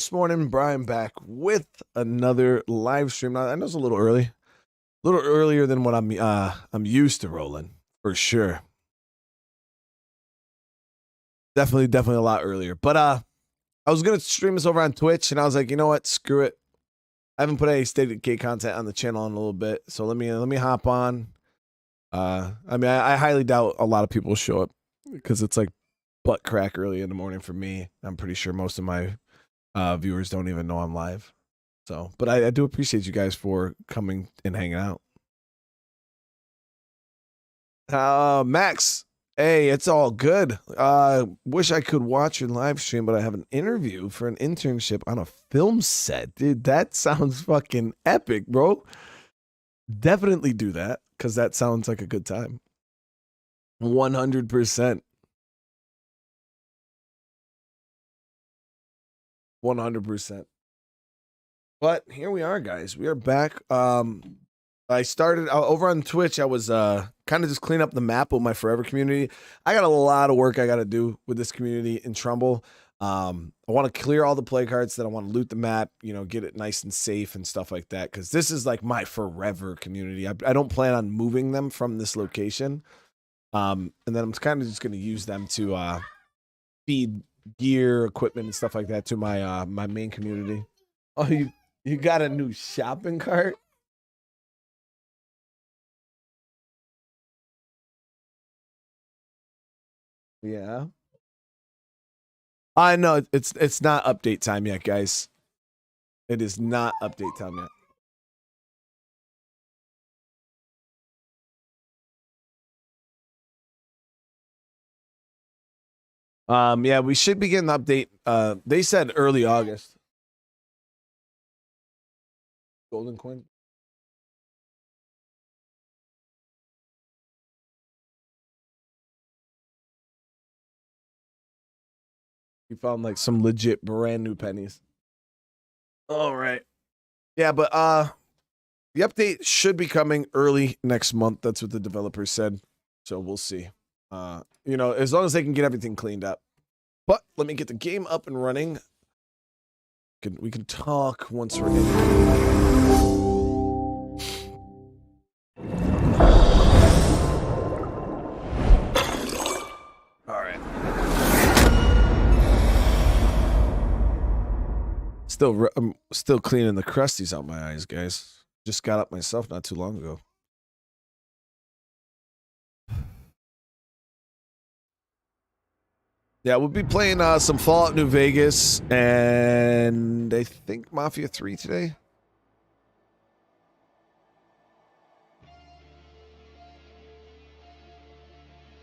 This morning, Brian back with another live stream. Now, I know it's a little early, a little earlier than what I'm used to rolling for sure. Definitely a lot earlier. But I was gonna stream this over on Twitch, and I was like, you know what, screw it. I haven't put any State of Decay content on the channel in a little bit, so let me hop on. I mean, I highly doubt a lot of people will show up because it's like butt crack early in the morning for me. I'm pretty sure most of my viewers don't even know I'm live. So, but I do appreciate you guys for coming and hanging out. Max, hey, it's all good. Wish I could watch your live stream, but I have an interview for an internship on a film set. Dude, that sounds fucking epic, bro. Definitely do that, because that sounds like a good time. 100%. 100%. But here we are, guys. We are back. I started over on Twitch. I was kind of just cleaning up the map with my forever community. I got a lot of work I got to do with this community in Trumbull. I want to clear all the play cards, that I want to loot the map, you know, get it nice and safe and stuff like that, because this is like my forever community. I don't plan on moving them from this location. And then I'm kind of just going to use them to feed gear, equipment, and stuff like that to my my main community. Oh, you got a new shopping cart? Yeah. I know it's not update time yet, guys. It is not update time yet. Yeah, we should be getting an update. They said early August. Golden coin. We found like some legit brand new pennies. All right. Yeah, but the update should be coming early next month. That's what the developer said. So we'll see. You know, as long as they can get everything cleaned up. But let me get the game up and running. We can talk once we're in. I'm still cleaning the crusties out my eyes, guys. Just got up myself not too long ago. Yeah, we'll be playing some Fallout New Vegas and I think Mafia 3 today.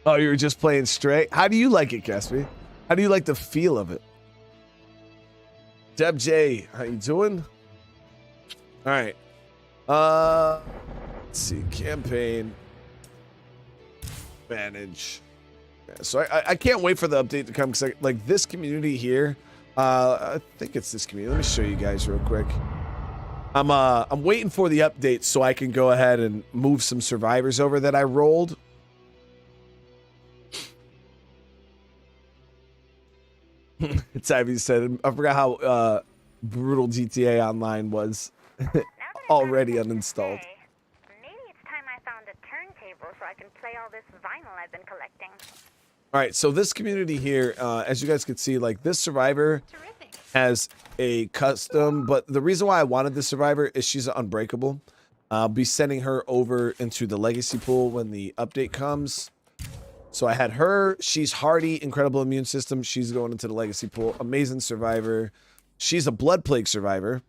Oh, you were just playing straight? How do you like it, Gatsby? How do you like the feel of it? Deb J, how you doing? All right. Let's see. Campaign. Manage. Yeah, so I can't wait for the update to come, because like this community here, I think it's this community. Let me show you guys real quick. I'm waiting for the update so I can go ahead and move some survivors over that I rolled. It's Ivy said, I forgot how brutal GTA Online was. Already uninstalled. Maybe it's time I found a turntable so I can play all this vinyl I've been collecting. All right, so this community here, as you guys can see, like this survivor has a custom, but the reason why I wanted this survivor is she's unbreakable. I'll be sending her over into the legacy pool when the update comes. So I had her. She's hardy, incredible immune system. She's going into the legacy pool. Amazing survivor. She's a blood plague survivor.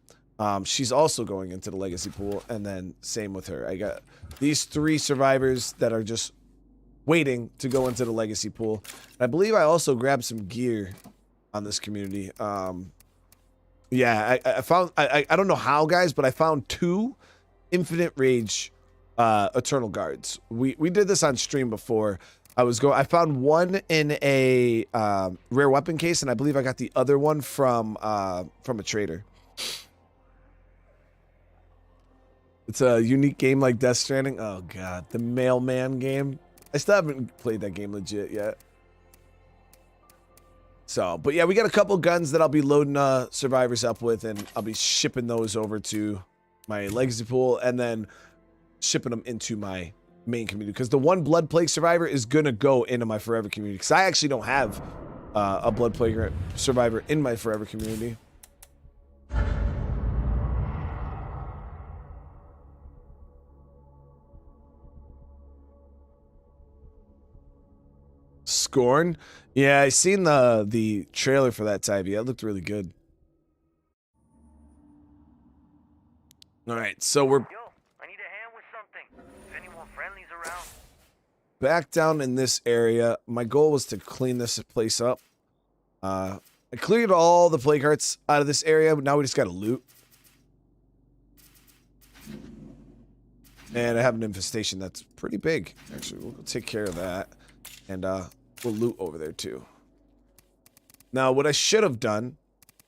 She's also going into the legacy pool. And then same with her. I got these 3 survivors that are just waiting to go into the legacy pool. I believe I also grabbed some gear on this community. Yeah, I found, I don't know how, guys, but I found 2 Infinite Rage Eternal Guards. We did this on stream before. I found one in a rare weapon case, and I believe I got the other one from a trader. It's a unique game like Death Stranding. Oh god, the mailman game. I still haven't played that game legit yet. So, but yeah, we got a couple guns that I'll be loading survivors up with, and I'll be shipping those over to my legacy pool, and then shipping them into my main community. Because the one blood plague survivor is gonna go into my forever community. Because I actually don't have a blood plague survivor in my forever community. Scorn? Yeah, I seen the trailer for that type. Yeah, it looked really good. All right, so we're Yo, I need a hand with something. If anyone friendly's around. back down in this area. My goal was to clean this place up. I cleared all the plague hearts out of this area, but now we just got to loot. And I have an infestation that's pretty big. Actually, we'll take care of that. And we'll loot over there too. Now, what I should have done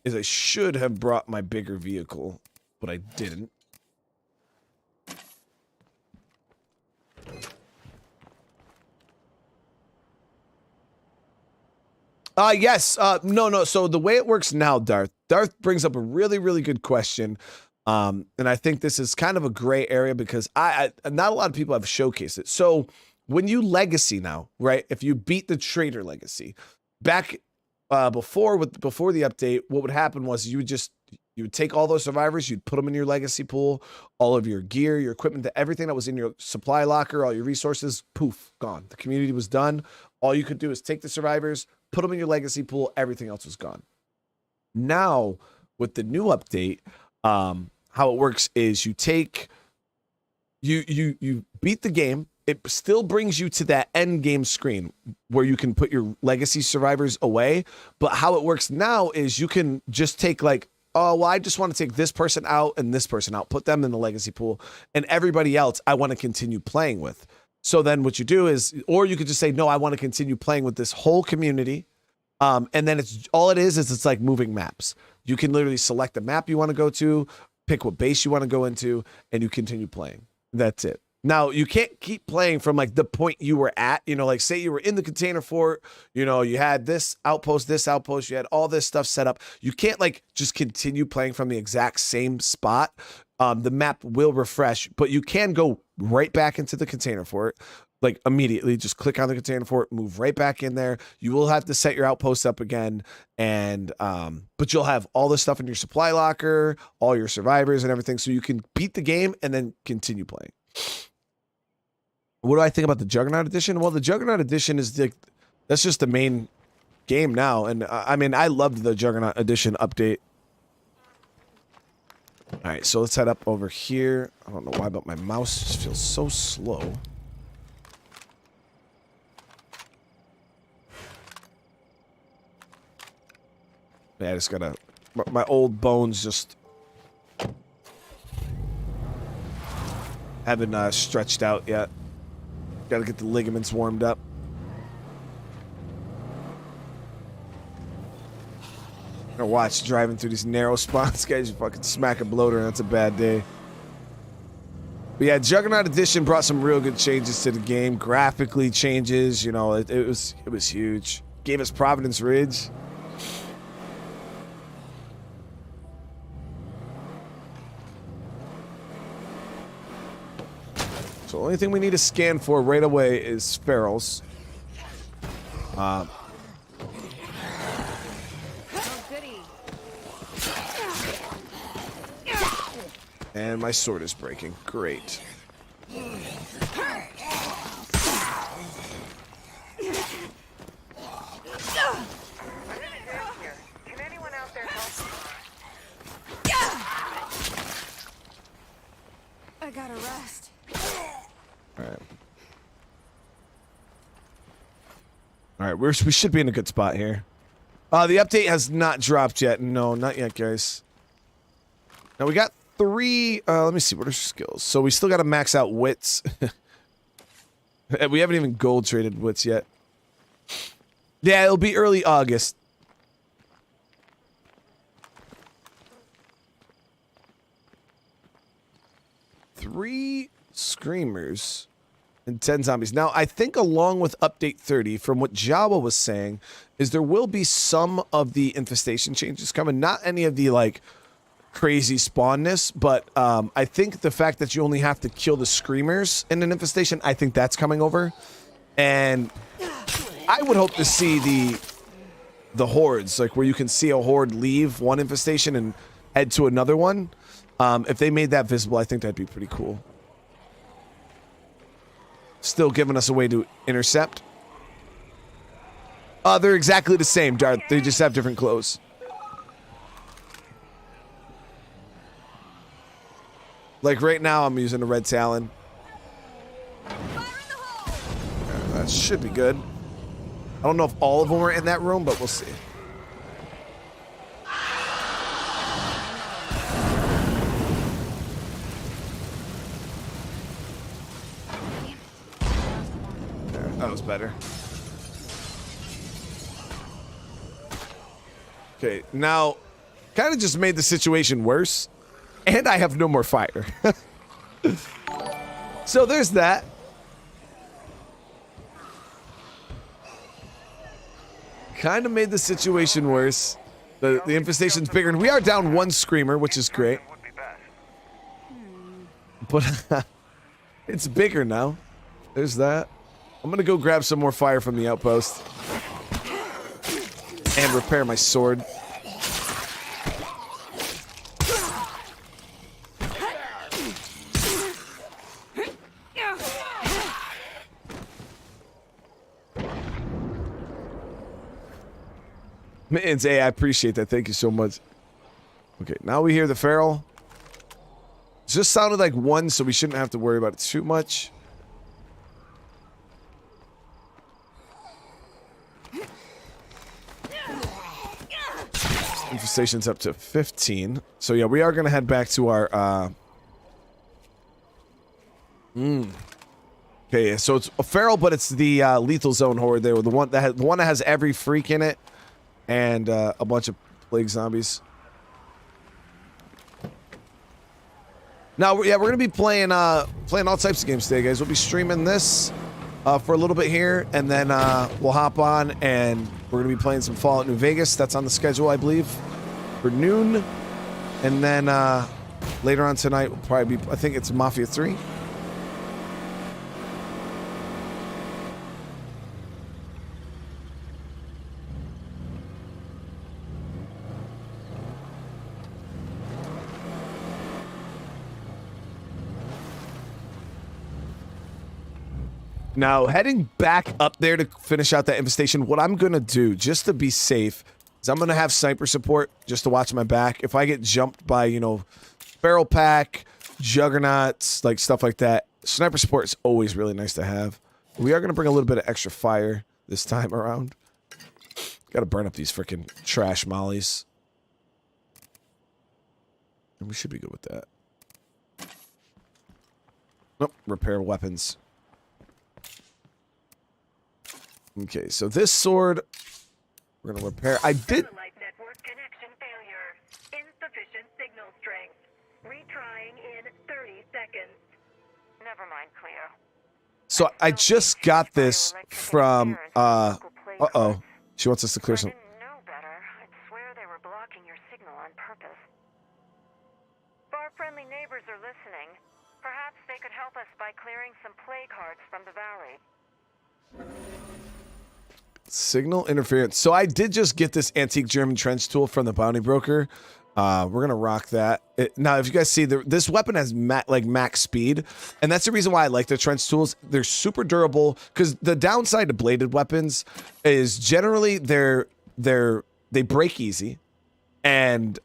is I should have brought my bigger vehicle, but I didn't. Yes. No. So the way it works now, Darth brings up a really, really good question. And I think this is kind of a gray area because I not a lot of people have showcased it. So when you legacy now, right? If you beat the trader legacy, back before the update, what would happen was you would take all those survivors, you'd put them in your legacy pool, all of your gear, your equipment, everything that was in your supply locker, all your resources, poof, gone. The community was done. All you could do is take the survivors, put them in your legacy pool, everything else was gone. Now, with the new update, how it works is you take, you beat the game, it still brings you to that end game screen where you can put your legacy survivors away, but how it works now is you can just take like, oh, well, I just want to take this person out and this person out, put them in the legacy pool, and everybody else I want to continue playing with. So then what you do is, or you could just say, no, I want to continue playing with this whole community. And then it's like moving maps. You can literally select the map you want to go to, pick what base you want to go into, and you continue playing. That's it. Now, you can't keep playing from like the point you were at, you know, like say you were in the container fort, you know, you had this outpost, you had all this stuff set up. You can't like just continue playing from the exact same spot. The map will refresh, but you can go right back into the container fort, like immediately. Just click on the container fort, move right back in there. You will have to set your outpost up again, and but you'll have all the stuff in your supply locker, all your survivors and everything, so you can beat the game and then continue playing. What do I think about the Juggernaut edition? Well, the Juggernaut edition is that's just the main game now, and I mean, I loved the Juggernaut edition update. All right, so let's head up over here. I don't know why, but my mouse just feels so slow. Yeah, I just gotta... My old bones just... haven't stretched out yet. Gotta get the ligaments warmed up. I watch driving through these narrow spots, guys. You fucking smack a bloater, and that's a bad day. But yeah, Juggernaut Edition brought some real good changes to the game. Graphically changes, you know, it was huge. Gave us Providence Ridge. So the only thing we need to scan for right away is ferals. And my sword is breaking. Great. Can anyone out there help? I gotta rest. Alright. Alright, we should be in a good spot here. The update has not dropped yet. No, not yet, guys. Now we got 3, let me see, what are skills? So we still got to max out wits. We haven't even gold traded wits yet. Yeah, it'll be early August. Three screamers And 10 zombies. Now, I think along with update 30, from what Jawa was saying, is there will be some of the infestation changes coming. Not any of the, like, crazy spawnness, but I think the fact that you only have to kill the screamers in an infestation, I think that's coming over. And I would hope to see the hordes, like where you can see a horde leave one infestation and head to another one. If they made that visible, I think that'd be pretty cool. Still giving us a way to intercept. They're exactly the same, Darth. They just have different clothes. Like right now, I'm using a red Talon. That should be good. I don't know if all of them are in that room, but we'll see. There, that was better. Okay, now, kind of just made the situation worse. And I have no more fire. So there's that. Kind of made the situation worse. The infestation's bigger, and we are down one screamer, which is great. But it's bigger now. There's that. I'm gonna go grab some more fire from the outpost. And repair my sword. Mittens, hey, I appreciate that. Thank you so much. Okay, now we hear the feral. It just sounded like one, so we shouldn't have to worry about it too much. Infestation's up to 15. So yeah, we are gonna head back to our Okay, so it's a feral, but it's the lethal zone horde there. The one that has every freak in it. And a bunch of plague zombies. Now, yeah, we're gonna be playing all types of games today, guys. We'll be streaming this for a little bit here, and then we'll hop on and we're gonna be playing some Fallout New Vegas. That's on the schedule, I believe, for noon. And then later on tonight, will probably be, I think it's Mafia 3. Now, heading back up there to finish out that infestation, what I'm going to do, just to be safe, is I'm going to have sniper support just to watch my back. If I get jumped by, you know, barrel pack, juggernauts, like stuff like that, sniper support is always really nice to have. We are going to bring a little bit of extra fire this time around. Got to burn up these freaking trash mollies. And we should be good with that. Nope, repair weapons. Okay, so this sword, we're gonna repair. I did. Network connection failure. Insufficient signal strength. Retrying in 30 seconds. Never mind, Cleo. So I just got this from. Uh-oh. She wants us to clear some. I didn't know better. I'd swear they were blocking your signal on purpose. Our friendly neighbors are listening. Perhaps they could help us by clearing some plague hearts from the valley. Signal interference. So I did just get this antique German trench tool from the bounty broker. We're gonna rock that. Now, if you guys see, this weapon has max speed, and that's the reason why I like the trench tools. They're super durable. Because the downside to bladed weapons is generally they break easy, and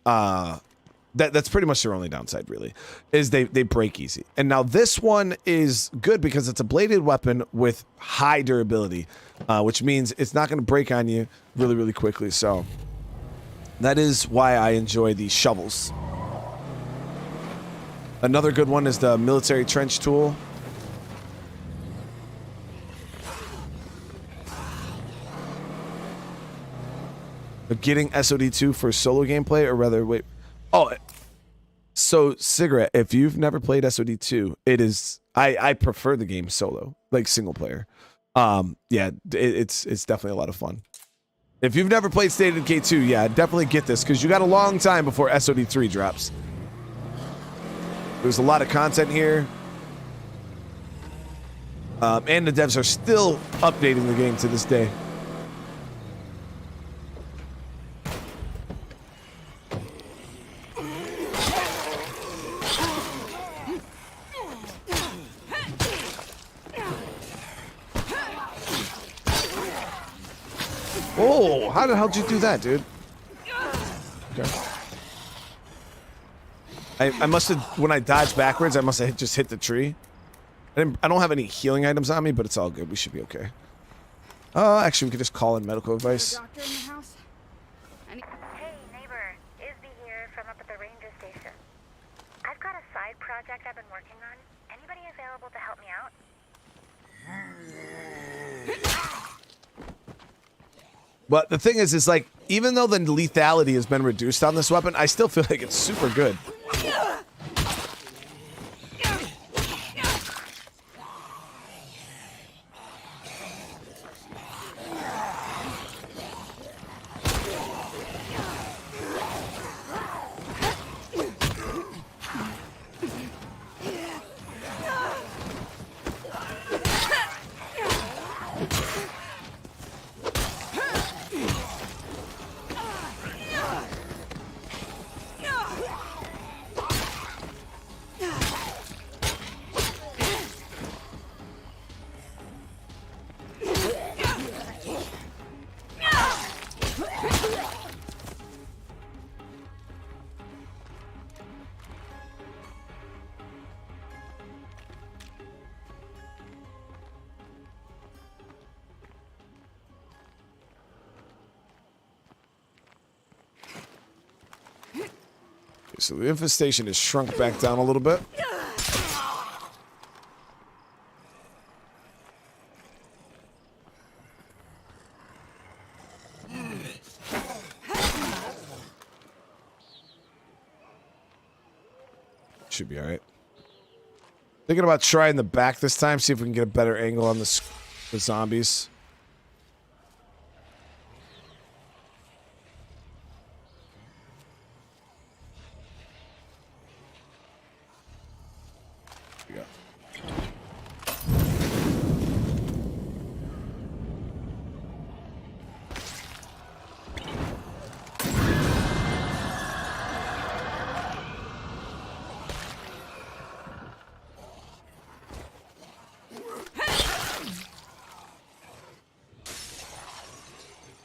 that's pretty much their only downside, really, is they break easy. And now this one is good because it's a bladed weapon with high durability, which means it's not going to break on you really, really quickly. So that is why I enjoy these shovels. Another good one is the military trench tool. Getting SOD2 for solo gameplay, or rather, wait. Oh, So cigarette, if you've never played SOD2, it is I prefer the game solo, like single player. Yeah, it's definitely a lot of fun. If you've never played State of Decay 2, yeah, definitely get this because you got a long time before SOD3 drops. There's a lot of content here. And the devs are still updating the game to this day. Oh, how the hell did you do that, dude? Okay. I must have, when I dodged backwards, I must have just hit the tree. I don't have any healing items on me, but it's all good. We should be okay. Actually, we could just call in medical advice. Doctor in the house? Hey, neighbor. Isby here from up at the ranger station. I've got a side project I've been working on. Anybody available to help me out? But the thing is like, even though the lethality has been reduced on this weapon, I still feel like it's super good. So the infestation is shrunk back down a little bit. Should be all right. Thinking about trying the back this time, see if we can get a better angle on the zombies.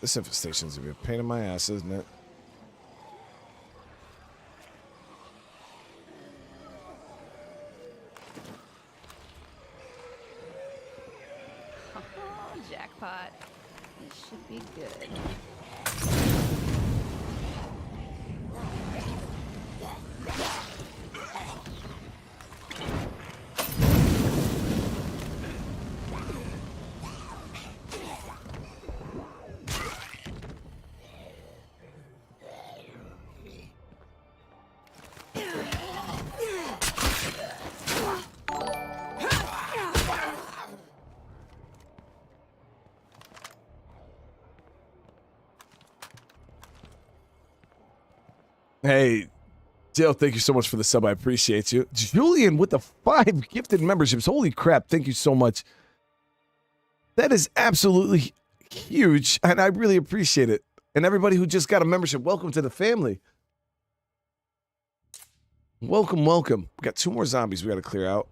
This infestation's gonna be a pain in my ass, isn't it? Oh, jackpot. This should be good. Hey, Dale, thank you so much for the sub. I appreciate you. Julian with the 5 gifted memberships. Holy crap. Thank you so much. That is absolutely huge, and I really appreciate it. And everybody who just got a membership, welcome to the family. Welcome, welcome. We got 2 more zombies we got to clear out.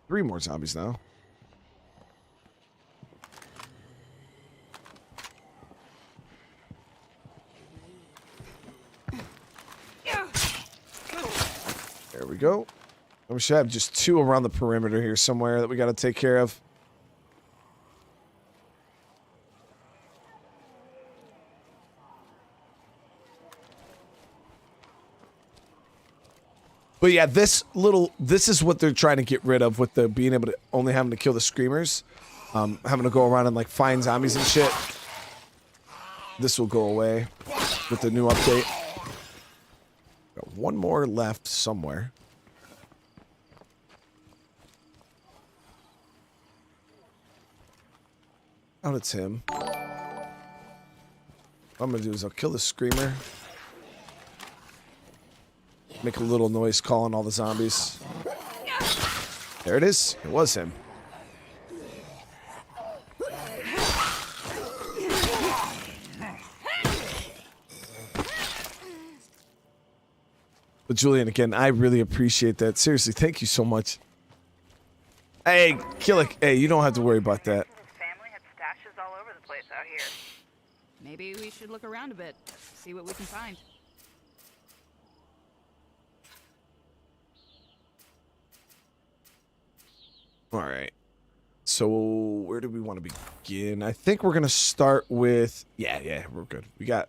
Three more zombies now. There we go. We should have just 2 around the perimeter here somewhere that we got to take care of. But yeah, this is what they're trying to get rid of with the being able to only having to kill the screamers. Having to go around and like find zombies and shit. This will go away with the new update. Got one more left somewhere. Oh, it's him. What I'm gonna do is I'll kill the screamer. Make a little noise calling all the zombies. There it is. It was him. But Julian, again, I really appreciate that. Seriously, thank you so much. Hey, Killick. Hey, you don't have to worry about that. His family had stashes all over the place out here. Maybe we should look around a bit, see what we can find. All right. So where do we want to begin? I think we're going to start with... Yeah, we're good. We got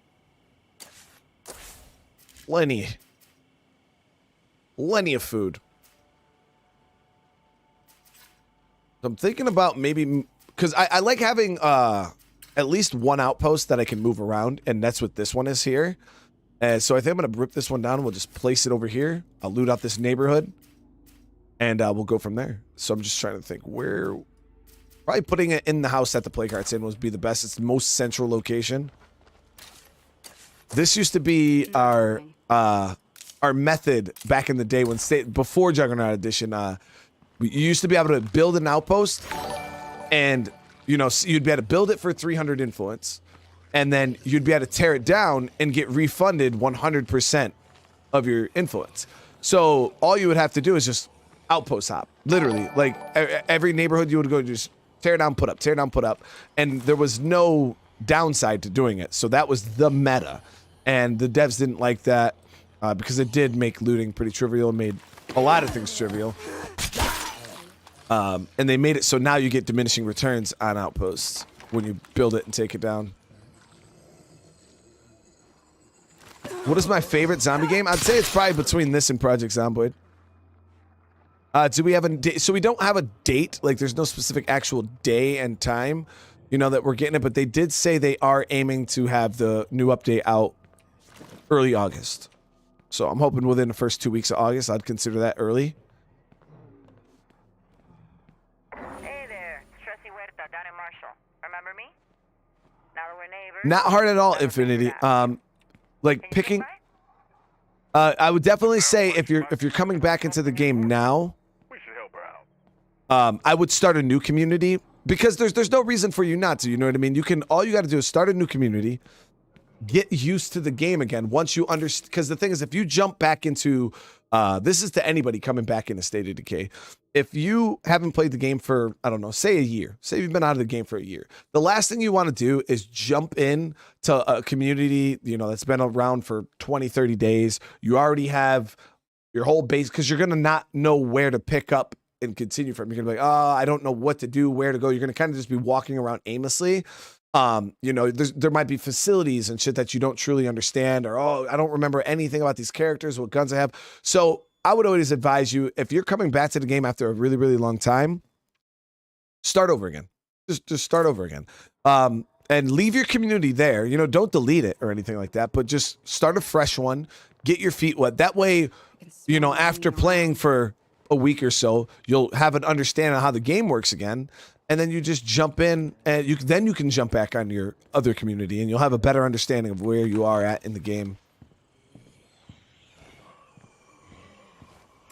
plenty of food. I'm thinking about maybe... Because I like having at least one outpost that I can move around, and that's what this one is here. So I think I'm going to rip this one down. We'll just place it over here. I'll loot out this neighborhood, and we'll go from there. So I'm just trying to think where... Probably putting it in the house that the play cart's in would be the best. It's the most central location. This used to be our method back in the day when before Juggernaut Edition. You used to be able to build an outpost, and you know you'd be able to build it for 300 influence, and then you'd be able to tear it down and get refunded 100% of your influence. So all you would have to do is just outpost hop, literally. Like every neighborhood you would go just tear down, put up, tear down, put up, and there was no downside to doing it. So that was the meta, and the devs didn't like that because it did make looting pretty trivial and made a lot of things trivial. And they made it so now you get diminishing returns on outposts when you build it and take it down. What is my favorite zombie game? I'd say it's probably between this and Project Zomboid. Do we have a date? So we don't have a date. Like, there's no specific actual day and time, you know, that we're getting it. But they did say they are aiming to have the new update out early August. So I'm hoping within the first 2 weeks of August. I'd consider that early. Hey there, Stressy Huerta down in Marshall. Remember me? Now that we're neighbors. Not hard at all, Infinity. Like picking. I would definitely say if you're coming back into the game now, We should help her out. I would start a new community because there's no reason for you not to. You know what I mean? All you got to do is start a new community, get used to the game again. Once you understand, because the thing is, if you jump back into, this is to anybody coming back into State of Decay. If you haven't played the game for, I don't know, say a year, say you've been out of the game for a year, the last thing you want to do is jump in to a community, you know, that's been around for 20, 30 days. You already have your whole base because you're going to not know where to pick up and continue from. You're going to be like, oh, I don't know what to do, where to go. You're going to kind of just be walking around aimlessly. You know, there might be facilities and shit that you don't truly understand, or, oh, I don't remember anything about these characters, what guns I have. So I would always advise you, if you're coming back to the game after a really, really long time, start over again. Just start over again. And leave your community there. You know, don't delete it or anything like that, but just start a fresh one. Get your feet wet. That way, you know, after playing for a week or so, you'll have an understanding of how the game works again. And then you just jump in, and you can jump back on your other community, and you'll have a better understanding of where you are at in the game.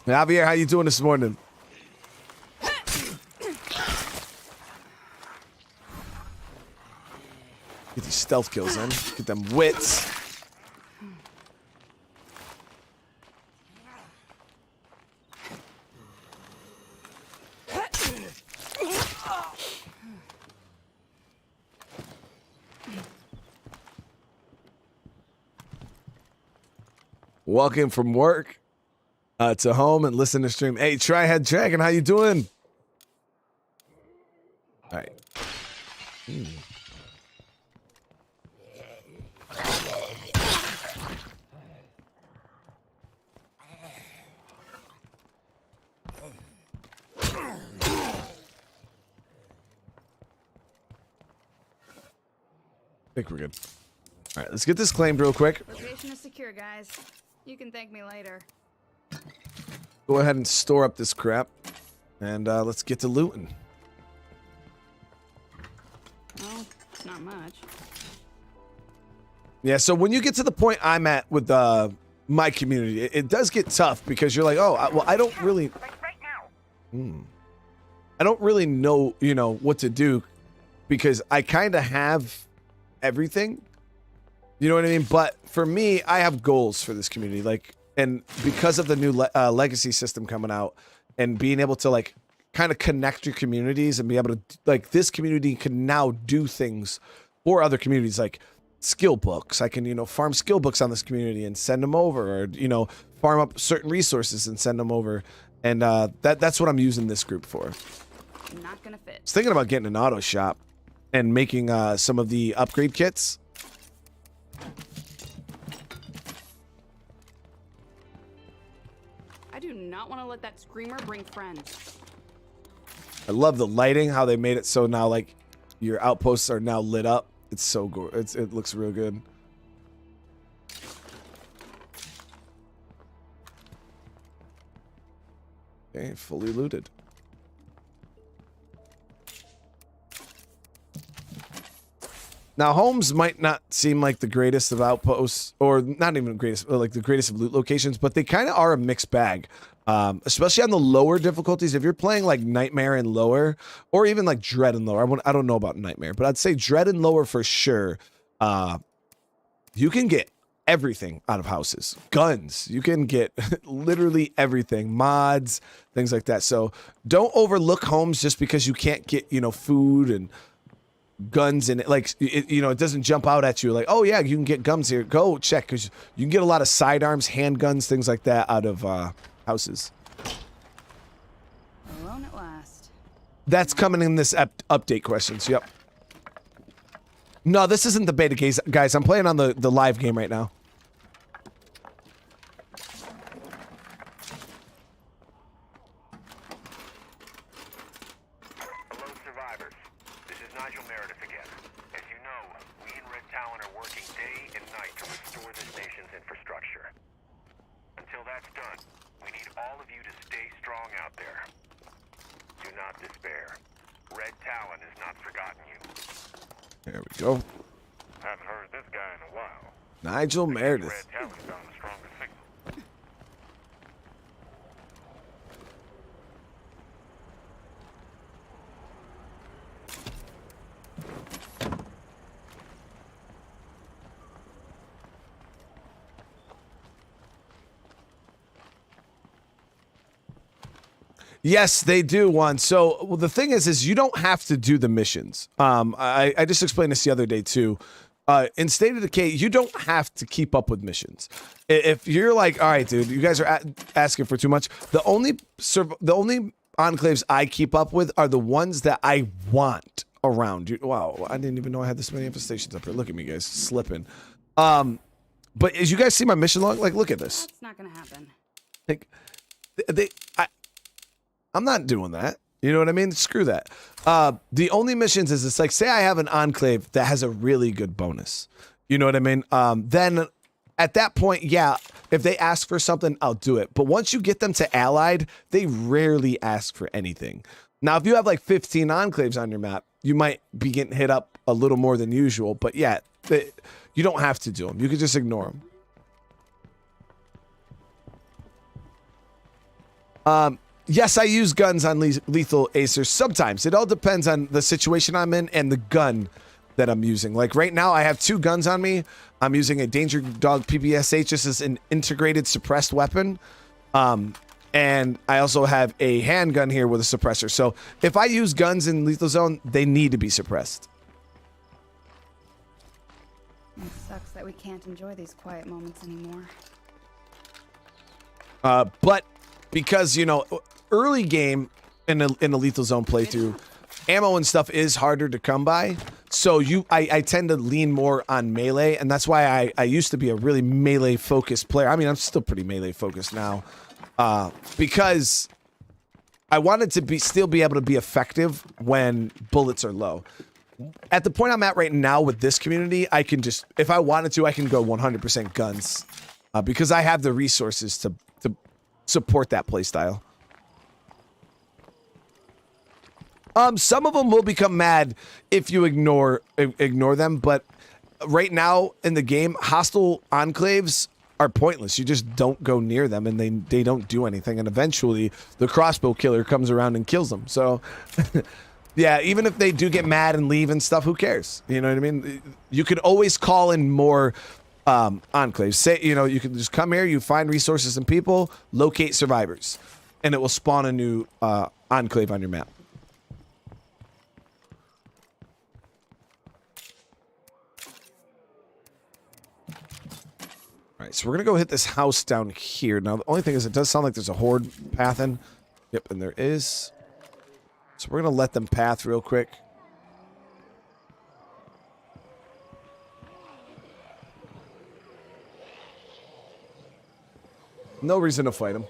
Hey, Javier, how you doing this morning? Get these stealth kills in. Get them wits. Walking from work to home and listen to stream. Hey, Tryhead Dragon, how you doing? All right. I think we're good. All right, let's get this claimed real quick. Location is secure, guys. You can thank me later. Go ahead and store up this crap, and let's get to looting. Well, it's not much. Yeah, so when you get to the point I'm at with my community, it does get tough because you're like, oh, well, I don't really, Like right now. I don't really know, what to do because I kind of have everything. You know what I mean? But for me, I have goals for this community, like, and because of the new legacy system coming out and being able to like kind of connect your communities and be able to like this community can now do things for other communities like skill books. I can, farm skill books on this community and send them over, or, farm up certain resources and send them over. And that's what I'm using this group for. Not gonna fit. I was thinking about getting an auto shop and making some of the upgrade kits. I do not want to let that screamer bring friends. I love the lighting, how they made it so now like your outposts are now lit up. It's so good. It looks real good. Okay, fully looted. Now, homes might not seem like the greatest of outposts, or not even the greatest, like the greatest of loot locations, but they kind of are a mixed bag. Especially on the lower difficulties. If you're playing like Nightmare and lower, or even like Dread and lower, I don't know about Nightmare, but I'd say Dread and lower for sure. You can get everything out of houses. Guns, you can get literally everything. Mods, things like that. So don't overlook homes just because you can't get, food and guns in it. Like, it doesn't jump out at you like, oh yeah, you can get guns here. Go check, because you can get a lot of sidearms, handguns, things like that out of houses. Alone at last. That's coming in this update questions. Yep. No, this isn't the beta guys. I'm playing on the live game right now. Hello, survivors. This is Meredith again. As you know, we in Red Talon are working day and night to restore this nation's infrastructure. Until that's done, we need all of you to stay strong out there. Do not despair. Red Talon has not forgotten you. There we go. Haven't heard this guy in a while. Nigel Meredith. Red Talon's found a stronger signal. Yes, they do one. So well, the thing is you don't have to do the missions. I just explained this the other day too. In State of Decay, you don't have to keep up with missions. If you're like, all right, dude, you guys are asking for too much. The only enclaves I keep up with are the ones that I want around. Wow, I didn't even know I had this many infestations up here. Look at me, guys, slipping. But as you guys see my mission log, like, look at this. That's not gonna happen. Like, I'm not doing that. You know what I mean? Screw that. The only missions is it's like, say I have an enclave that has a really good bonus. You know what I mean? Then at that point, yeah, if they ask for something, I'll do it. But once you get them to allied, they rarely ask for anything. Now, if you have like 15 enclaves on your map, you might be getting hit up a little more than usual. But yeah, you don't have to do them. You can just ignore them. Yes, I use guns on lethal acers sometimes. It all depends on the situation I'm in and the gun that I'm using. Like right now, I have 2 guns on me. I'm using a Danger Dog PPSH just as an integrated suppressed weapon. And I also have a handgun here with a suppressor. So if I use guns in lethal zone, they need to be suppressed. It sucks that we can't enjoy these quiet moments anymore. But because, early game in a lethal zone playthrough, ammo and stuff is harder to come by. So I tend to lean more on melee, and that's why I used to be a really melee focused player. I mean, I'm still pretty melee focused now, because I want it to still be able to be effective when bullets are low. At the point I'm at right now with this community, I can just, if I wanted to, I can go 100% guns because I have the resources to support that playstyle. Some of them will become mad if you ignore them, but right now in the game, hostile enclaves are pointless. You just don't go near them, and they don't do anything. And eventually, the crossbow killer comes around and kills them. So, yeah, even if they do get mad and leave and stuff, who cares? You know what I mean? You could always call in more enclaves. Say, you know, you can just come here, you find resources and people, locate survivors, and it will spawn a new enclave on your map. All right, so we're going to go hit this house down here. Now, the only thing is it does sound like there's a horde pathing. Yep, and there is. So we're going to let them path real quick. No reason to fight them.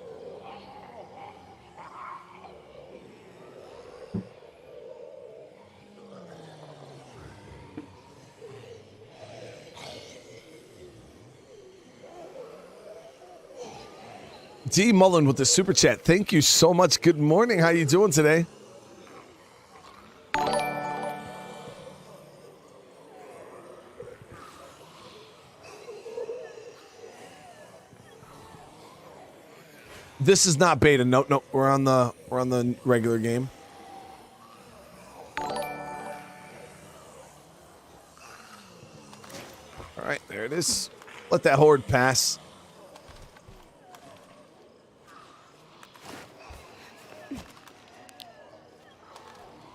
D. Mullen with the super chat. Thank you so much. Good morning. How you doing today? This is not beta. No, we're on the regular game. All right, there it is. Let that horde pass.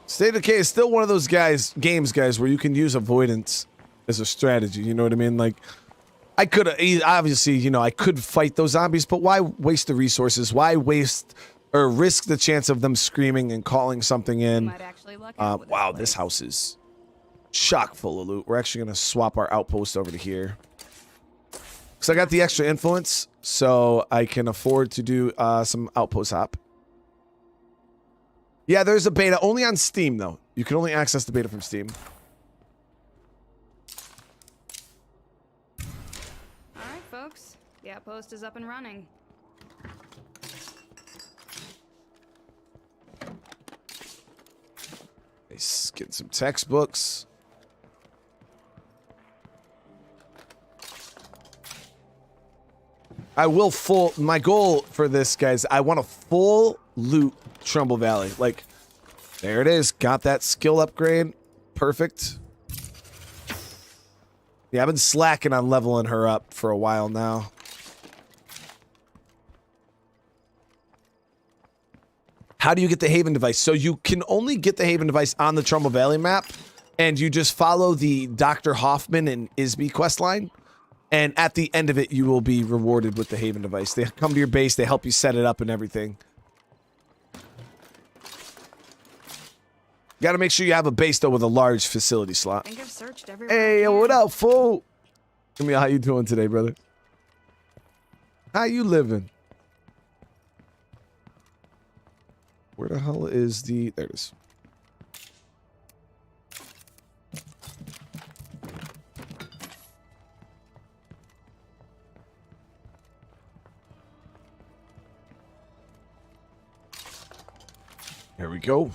State of Decay is still one of those games, guys, where you can use avoidance as a strategy. You know what I mean? Like, I could obviously, you know, I could fight those zombies, but why waste the resources? Why waste or risk the chance of them screaming and calling something in? Wow, this house is chock full of loot. We're actually going to swap our outpost over to here. Because I got the extra influence, so I can afford to do some outpost hop. Yeah, there's a beta only on Steam, though. You can only access the beta from Steam. All right, folks. The outpost is up and running. Nice. Getting some textbooks. I will my goal for this, guys, I want a full loot Trumbull Valley. Like, there it is. Got that skill upgrade. Perfect. Yeah, I've been slacking on leveling her up for a while now. How do you get the Haven device? So you can only get the Haven device on the Trumbull Valley map, and you just follow the Dr. Hoffman and Isby quest line. And at the end of it, you will be rewarded with the Haven device. They come to your base, they help you set it up and everything. Got to make sure you have a base, though, with a large facility slot. I think I've searched everywhere. Hey, what up, fool? Camille, how you doing today, brother? How you living? Where the hell is the... There it is. There we go.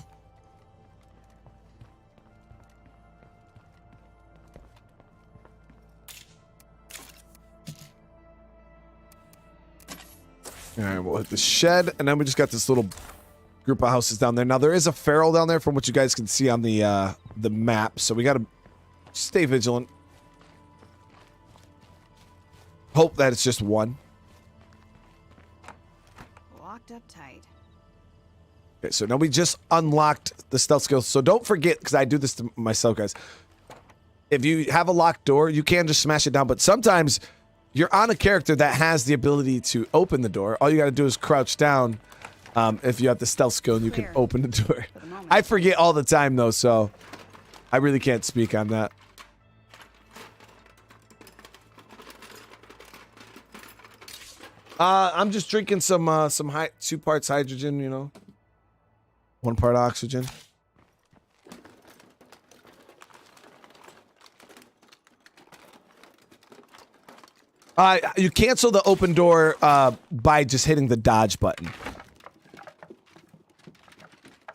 All right, we'll hit the shed, and then we just got this little group of houses down there. Now, there is a feral down there from what you guys can see on the map, so we got to stay vigilant. Hope that it's just one. Locked up tight. Okay, so now we just unlocked the stealth skill. So don't forget, because I do this to myself, guys. If you have a locked door, you can just smash it down, but sometimes you're on a character that has the ability to open the door. All you got to do is crouch down if you have the stealth skill, and you can open the door. I forget all the time, though, so I really can't speak on that. I'm just drinking some 2 parts hydrogen, you know. 1 part oxygen. You cancel the open door by just hitting the dodge button.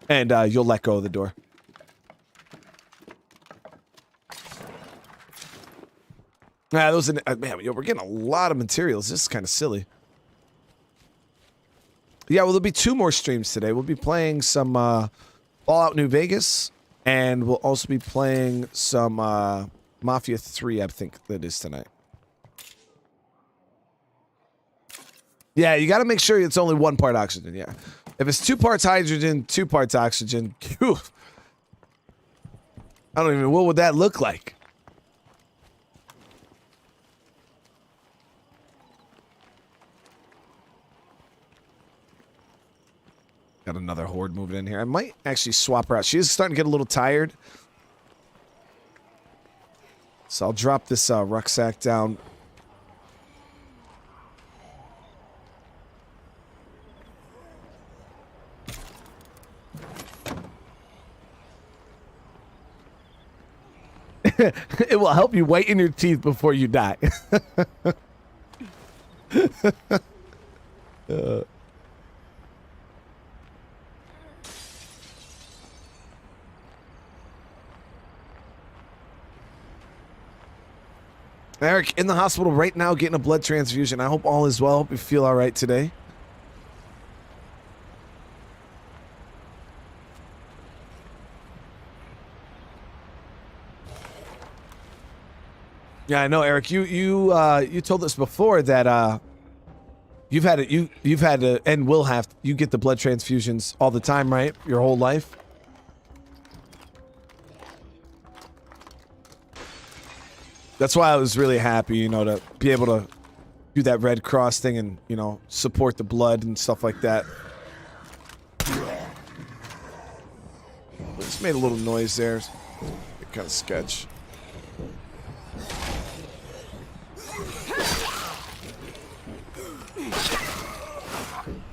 And you'll let go of the door. Those are, man, yo, we're getting a lot of materials. This is kind of silly. Yeah, well, there'll be 2 more streams today. We'll be playing some Fallout New Vegas, and we'll also be playing some Mafia 3, I think that is tonight. Yeah, you got to make sure it's only 1 part oxygen, yeah. If it's 2 parts hydrogen, 2 parts oxygen, phew, I don't even know, what would that look like? Got another horde moving in here. I might actually swap her out. She is starting to get a little tired. So I'll drop this rucksack down. It will help you whiten your teeth before you die. Eric, in the hospital right now getting a blood transfusion. I hope all is well. Hope you feel all right today. Yeah, I know, Eric. You told us before that you've had to and will have to, you get the blood transfusions all the time, right? Your whole life. That's why I was really happy, you know, to be able to do that Red Cross thing and, you know, support the blood and stuff like that. Just made a little noise there. Kind of sketch.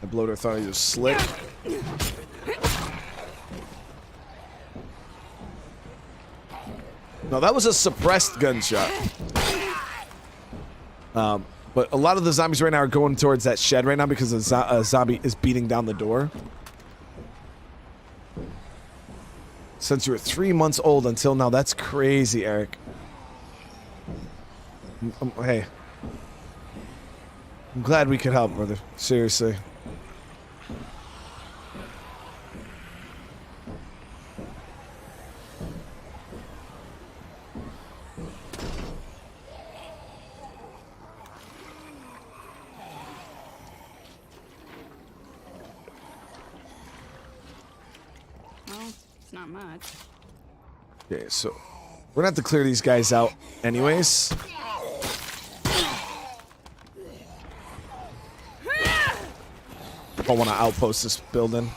The bloater thought he was slick. No, that was a suppressed gunshot. But a lot of the zombies right now are going towards that shed right now because a zombie is beating down the door. Since you were 3 months old until now, that's crazy, Eric. Hey. I'm glad we could help, brother. Seriously. Not much. Okay, so we're gonna have to clear these guys out anyways. I want to outpost this building.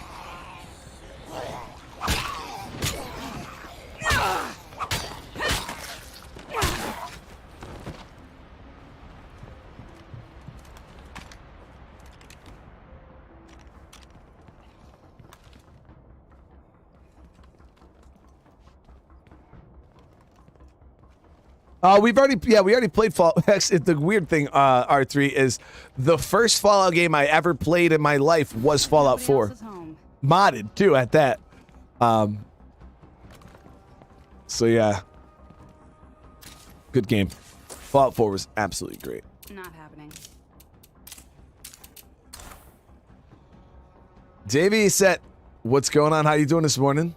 We already played Fallout. The weird thing, R3, is the first Fallout game I ever played in my life was Fallout 4. Modded, too, at that. So, yeah. Good game. Fallout 4 was absolutely great. Not happening. Davey Set, what's going on? How you doing this morning?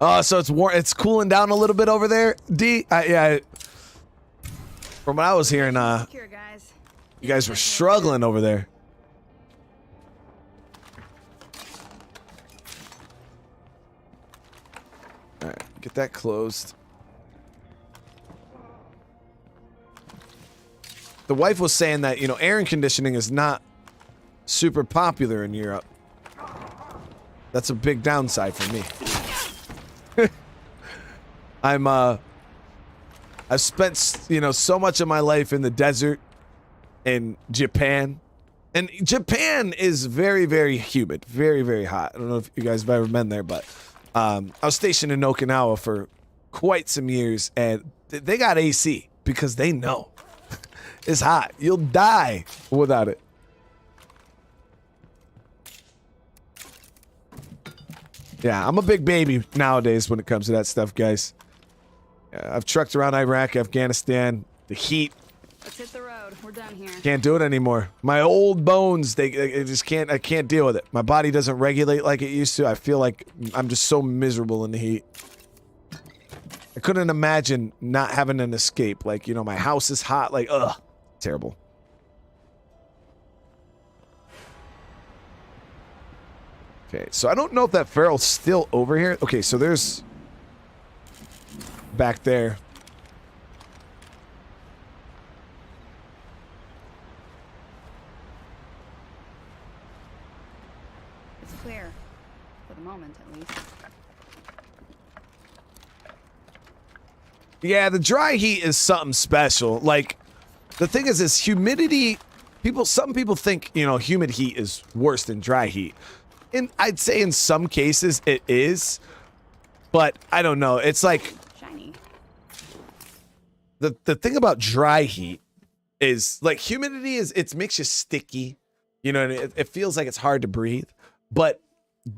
Oh, so it's cooling down a little bit over there, D. Yeah. From what I was hearing, you guys were struggling over there. All right, get that closed. The wife was saying that, you know, air conditioning is not super popular in Europe. That's a big downside for me. I've spent, you know, so much of my life in the desert in Japan And Japan is very, very humid, very, very hot. I don't know if you guys have ever been there, but I was stationed in Okinawa for quite some years, and they got AC because they know it's hot. You'll die without it. Yeah, I'm a big baby nowadays when it comes to that stuff, guys. I've trucked around Iraq, Afghanistan, the heat. Let's hit the road. We're done here. Can't do it anymore. My old bones, they just can't, I can't deal with it. My body doesn't regulate like it used to. I feel like I'm just so miserable in the heat. I couldn't imagine not having an escape. Like, you know, my house is hot. Like, ugh, terrible. Okay, so I don't know if that feral's still over here. Okay, so there's back there. It's clear. For the moment, at least. Yeah, the dry heat is something special. Like, the thing is humidity, some people think, you know, humid heat is worse than dry heat. And I'd say in some cases it is, but I don't know. It's like, Shiny. the thing about dry heat is, like, humidity is, it makes you sticky, you know, and it feels like it's hard to breathe. But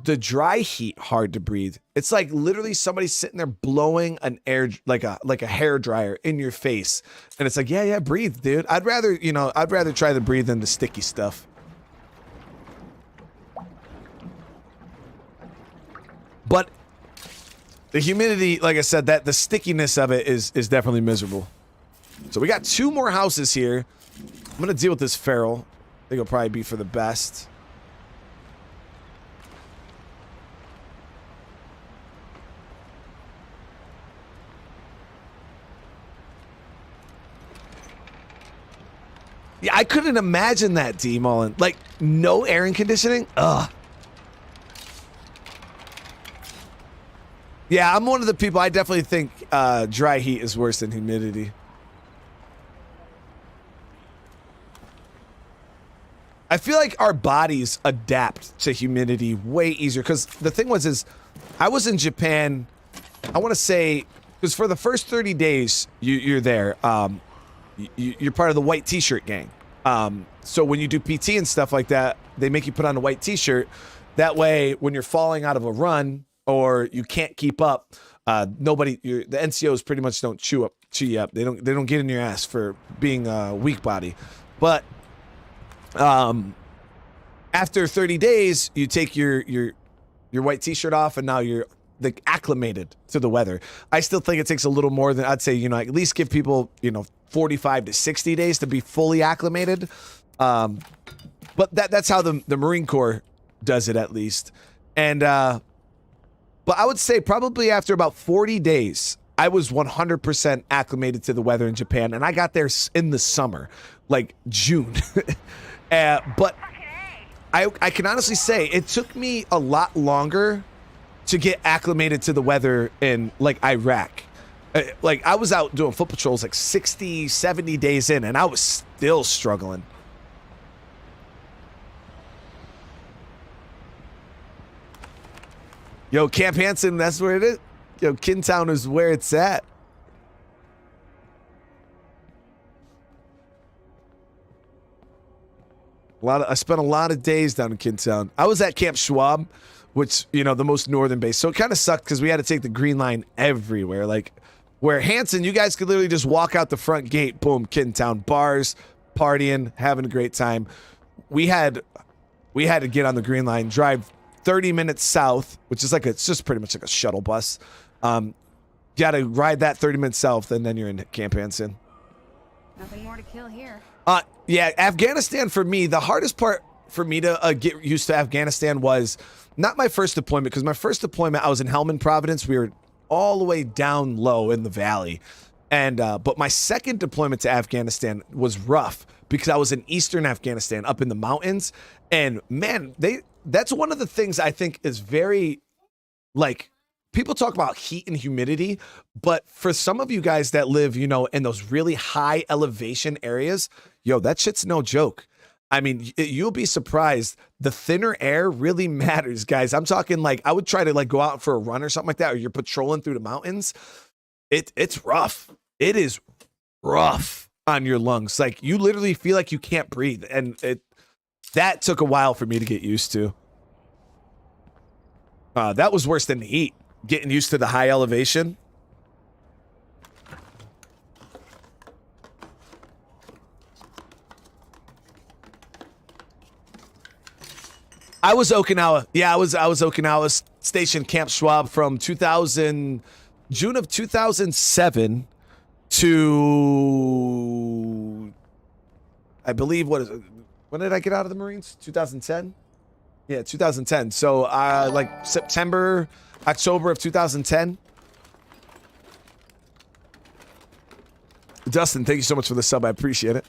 the dry heat hard to breathe. It's like literally somebody sitting there blowing an air, like a hair dryer in your face, and it's like, yeah, breathe, dude. I'd rather try to breathe than the sticky stuff. But the humidity, like I said, that the stickiness of it is definitely miserable. So we got 2 more houses here. I'm gonna deal with this feral. I think it'll probably be for the best. Yeah, I couldn't imagine that, D Mullen. Like, no air conditioning? Ugh. Yeah, I'm one of the people, I definitely think dry heat is worse than humidity. I feel like our bodies adapt to humidity way easier. Because the thing was, I was in Japan, I want to say, because for the first 30 days you're there, you're part of the white t-shirt gang. So when you do PT and stuff like that, they make you put on a white t-shirt. That way, when you're falling out of a run or you can't keep up, the NCOs pretty much don't chew you up. They don't get in your ass for being a weak body. But after 30 days, you take your white t-shirt off, and now you're like acclimated to the weather. I still think it takes a little more than, I'd say, you know, at least give people, you know, 45 to 60 days to be fully acclimated. But that's how the Marine Corps does it, at least. And but I would say probably after about 40 days, I was 100% acclimated to the weather in Japan, and I got there in the summer, like June. But I can honestly say it took me a lot longer to get acclimated to the weather in, like, Iraq. Like, I was out doing foot patrols like 60, 70 days in, and I was still struggling. Yo, Camp Hansen, that's where it is. Yo, Kintown is where it's at. I spent a lot of days down in Kintown. I was at Camp Schwab, which, you know, the most northern base. So it kind of sucked because we had to take the green line everywhere. Like, where Hansen, you guys could literally just walk out the front gate, boom, Kintown, bars, partying, having a great time. We had to get on the green line, drive 30 minutes south, which is it's just pretty much like a shuttle bus. You got to ride that 30 minutes south, and then you're in Camp Hansen. Nothing more to kill here. Yeah, Afghanistan for me, the hardest part for me to get used to Afghanistan was not my first deployment, because my first deployment, I was in Helmand Providence. We were all the way down low in the valley. And but my second deployment to Afghanistan was rough because I was in eastern Afghanistan up in the mountains. And man, that's one of the things I think is very, like, people talk about heat and humidity, but for some of you guys that live, you know, in those really high elevation areas, yo, that shit's no joke. I mean, you'll be surprised. The thinner air really matters, guys. I'm talking like I would try to like go out for a run or something like that, or you're patrolling through the mountains. It's rough. It is rough on your lungs. Like you literally feel like you can't breathe, and that took a while for me to get used to. That was worse than the heat. Getting used to the high elevation. I was Okinawa. Yeah, I was Okinawa Station Camp Schwab from June of 2007 to I believe when did I get out of the Marines? 2010? Yeah, 2010. So like September, October of 2010. Dustin, thank you so much for the sub. I appreciate it.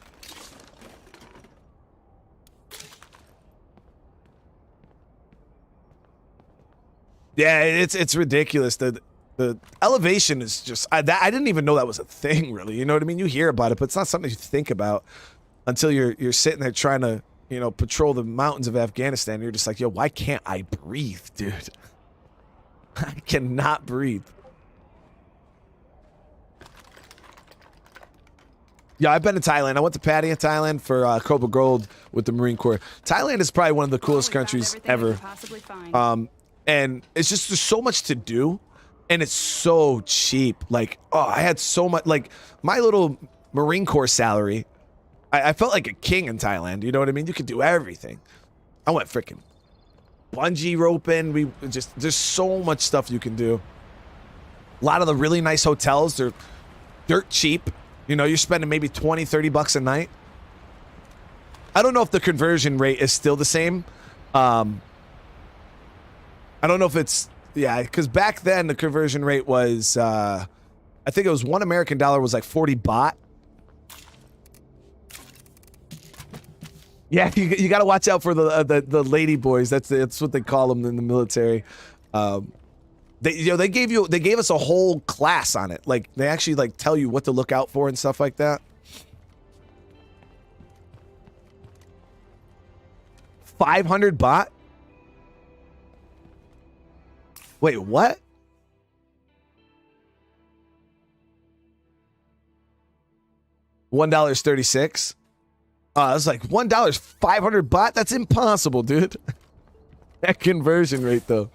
Yeah, it's ridiculous. The elevation is just I didn't even know that was a thing, really. You know what I mean? You hear about it, but it's not something you think about until you're sitting there trying to, you know, patrol the mountains of Afghanistan. You're just like, yo, why can't I breathe, dude? I cannot breathe. Yeah, I've been to Thailand. I went to Pattaya, Thailand for Cobra Gold with the Marine Corps. Thailand is probably one of the coolest countries ever. And it's just, there's so much to do, and it's so cheap. Like, oh, I had so much, like, my little Marine Corps salary, I felt like a king in Thailand, you know what I mean? You could do everything. I went freaking bungee roping, there's so much stuff you can do. A lot of the really nice hotels, they're dirt cheap. You know, you're spending maybe 20, 30 bucks a night. I don't know if the conversion rate is still the same. I don't know if it's, yeah, because back then the conversion rate was, I think it was $1 American was like 40 baht. Yeah, you got to watch out for the lady boys. That's what they call them in the military. They gave us a whole class on it. Like they actually like tell you what to look out for and stuff like that. 500 baht. Wait, what? $1.36. It's like $1, 500 baht. That's impossible, dude. That conversion rate, though.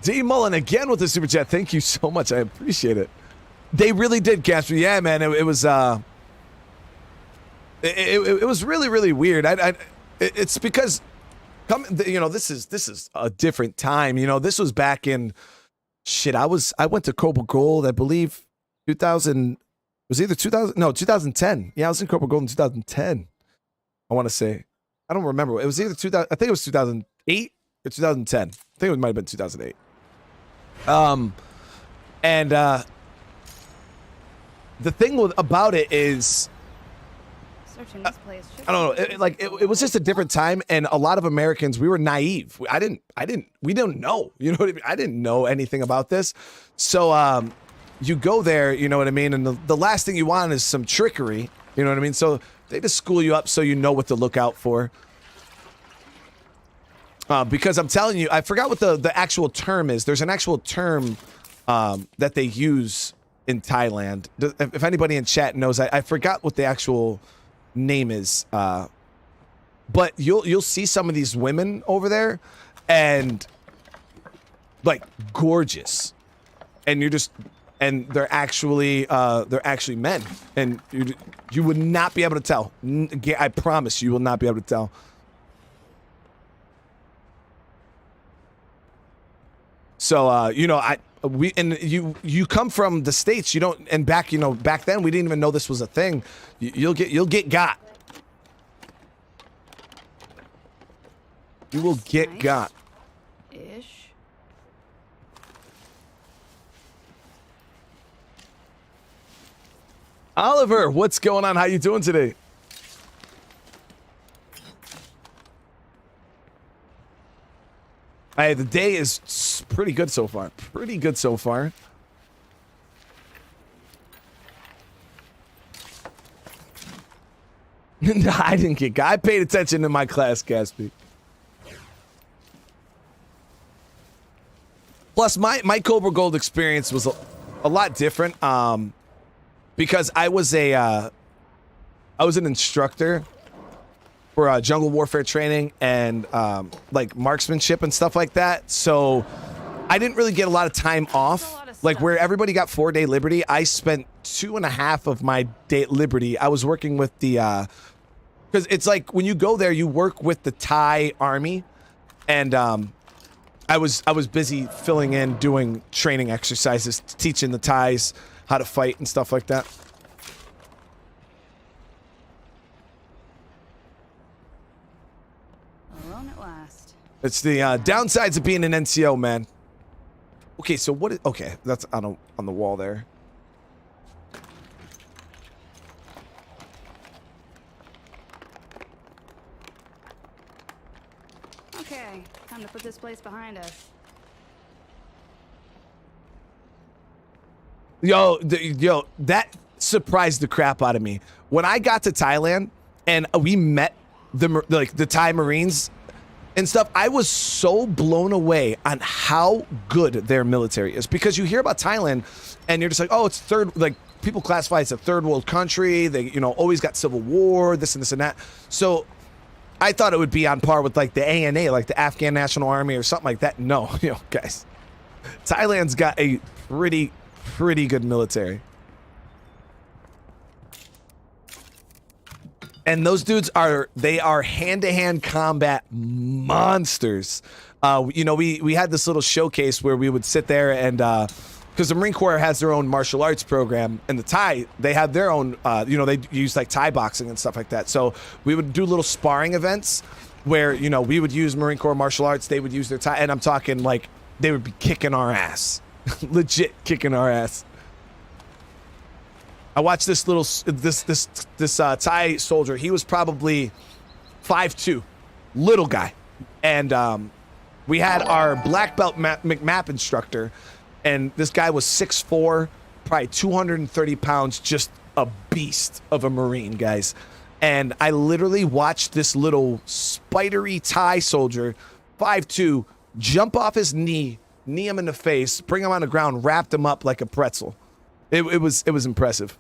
D Mullen again with the super chat. Thank you so much. I appreciate it. They really did, Casper. Yeah, man. It was it was really, really weird. It's because you know, this is a different time. You know, this was back in shit. I went to Cobra Gold, I believe 2000 was either 2010. Yeah, I was in Cobra Gold in 2010. I want to say. I don't remember. It was either 2000, I think it was 2008 or 2010. I think it might have been 2008. And the thing about it is, searching this place. I don't know. It was just a different time, and a lot of Americans, we were naive. We don't know. You know what I mean? I didn't know anything about this. So, you go there, you know what I mean? And the last thing you want is some trickery. You know what I mean? So they just school you up so you know what to look out for. Because I'm telling you, I forgot what the actual term is. There's an actual term that they use in Thailand. If anybody in chat knows, I forgot what the actual name is. But you'll see some of these women over there, and like gorgeous, and they're actually men, and you would not be able to tell. I promise you will not be able to tell. So, you know, you come from the States, you don't, and back then we didn't even know this was a thing. You'll get got. You will get Nice. got. Ish. Oliver, what's going on? How you doing today? Hey, the day is pretty good so far. Pretty good so far. No, I didn't get. I paid attention to my class, Gatsby. Plus, my Cobra Gold experience was a lot different. Because I was an instructor for jungle warfare training and like marksmanship and stuff like that. So I didn't really get a lot of time off. Like where everybody got 4-day liberty, I spent 2.5 of my day liberty. I was working with the because it's like when you go there, you work with the Thai army, and I was busy filling in, doing training exercises, teaching the Thais how to fight and stuff like that. Alone at last. It's the downsides of being an NCO, man. Okay, so what is... Okay, that's on the wall there. Okay, time to put this place behind us. Yo, that surprised the crap out of me. When I got to Thailand and we met the Thai Marines and stuff, I was so blown away on how good their military is. Because you hear about Thailand and you're just like, oh, it's people classify it as a third world country. They, always got civil war, this and this and that. So I thought it would be on par with like the ANA, like the Afghan National Army or something like that. No, guys, Thailand's got a pretty good military. And those dudes are hand-to-hand combat monsters. We had this little showcase where we would sit there and because the Marine Corps has their own martial arts program, and the Thai, they have their own, they use like Thai boxing and stuff like that. So we would do little sparring events where, we would use Marine Corps martial arts, they would use their Thai, and I'm talking like they would be kicking our ass. Legit kicking our ass. I watched this little Thai soldier. He was probably 5'2", little guy, and we had our black belt map instructor, and this guy was 6'4", probably 230 pounds, just a beast of a Marine, guys. And I literally watched this little spidery Thai soldier, 5'2", jump off his knee him in the face, bring him on the ground, wrapped him up like a pretzel. It was impressive.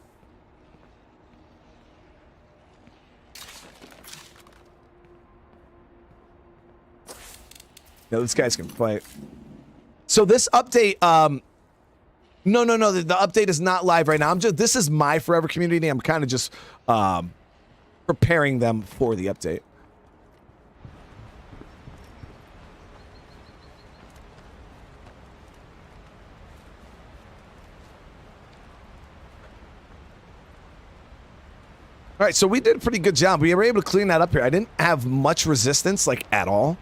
No, this guy's gonna fight. So this update, no, the update is not live right now. This is my forever community. I'm kind of just preparing them for the update. All right, so we did a pretty good job. We were able to clean that up here. I didn't have much resistance, like, at all.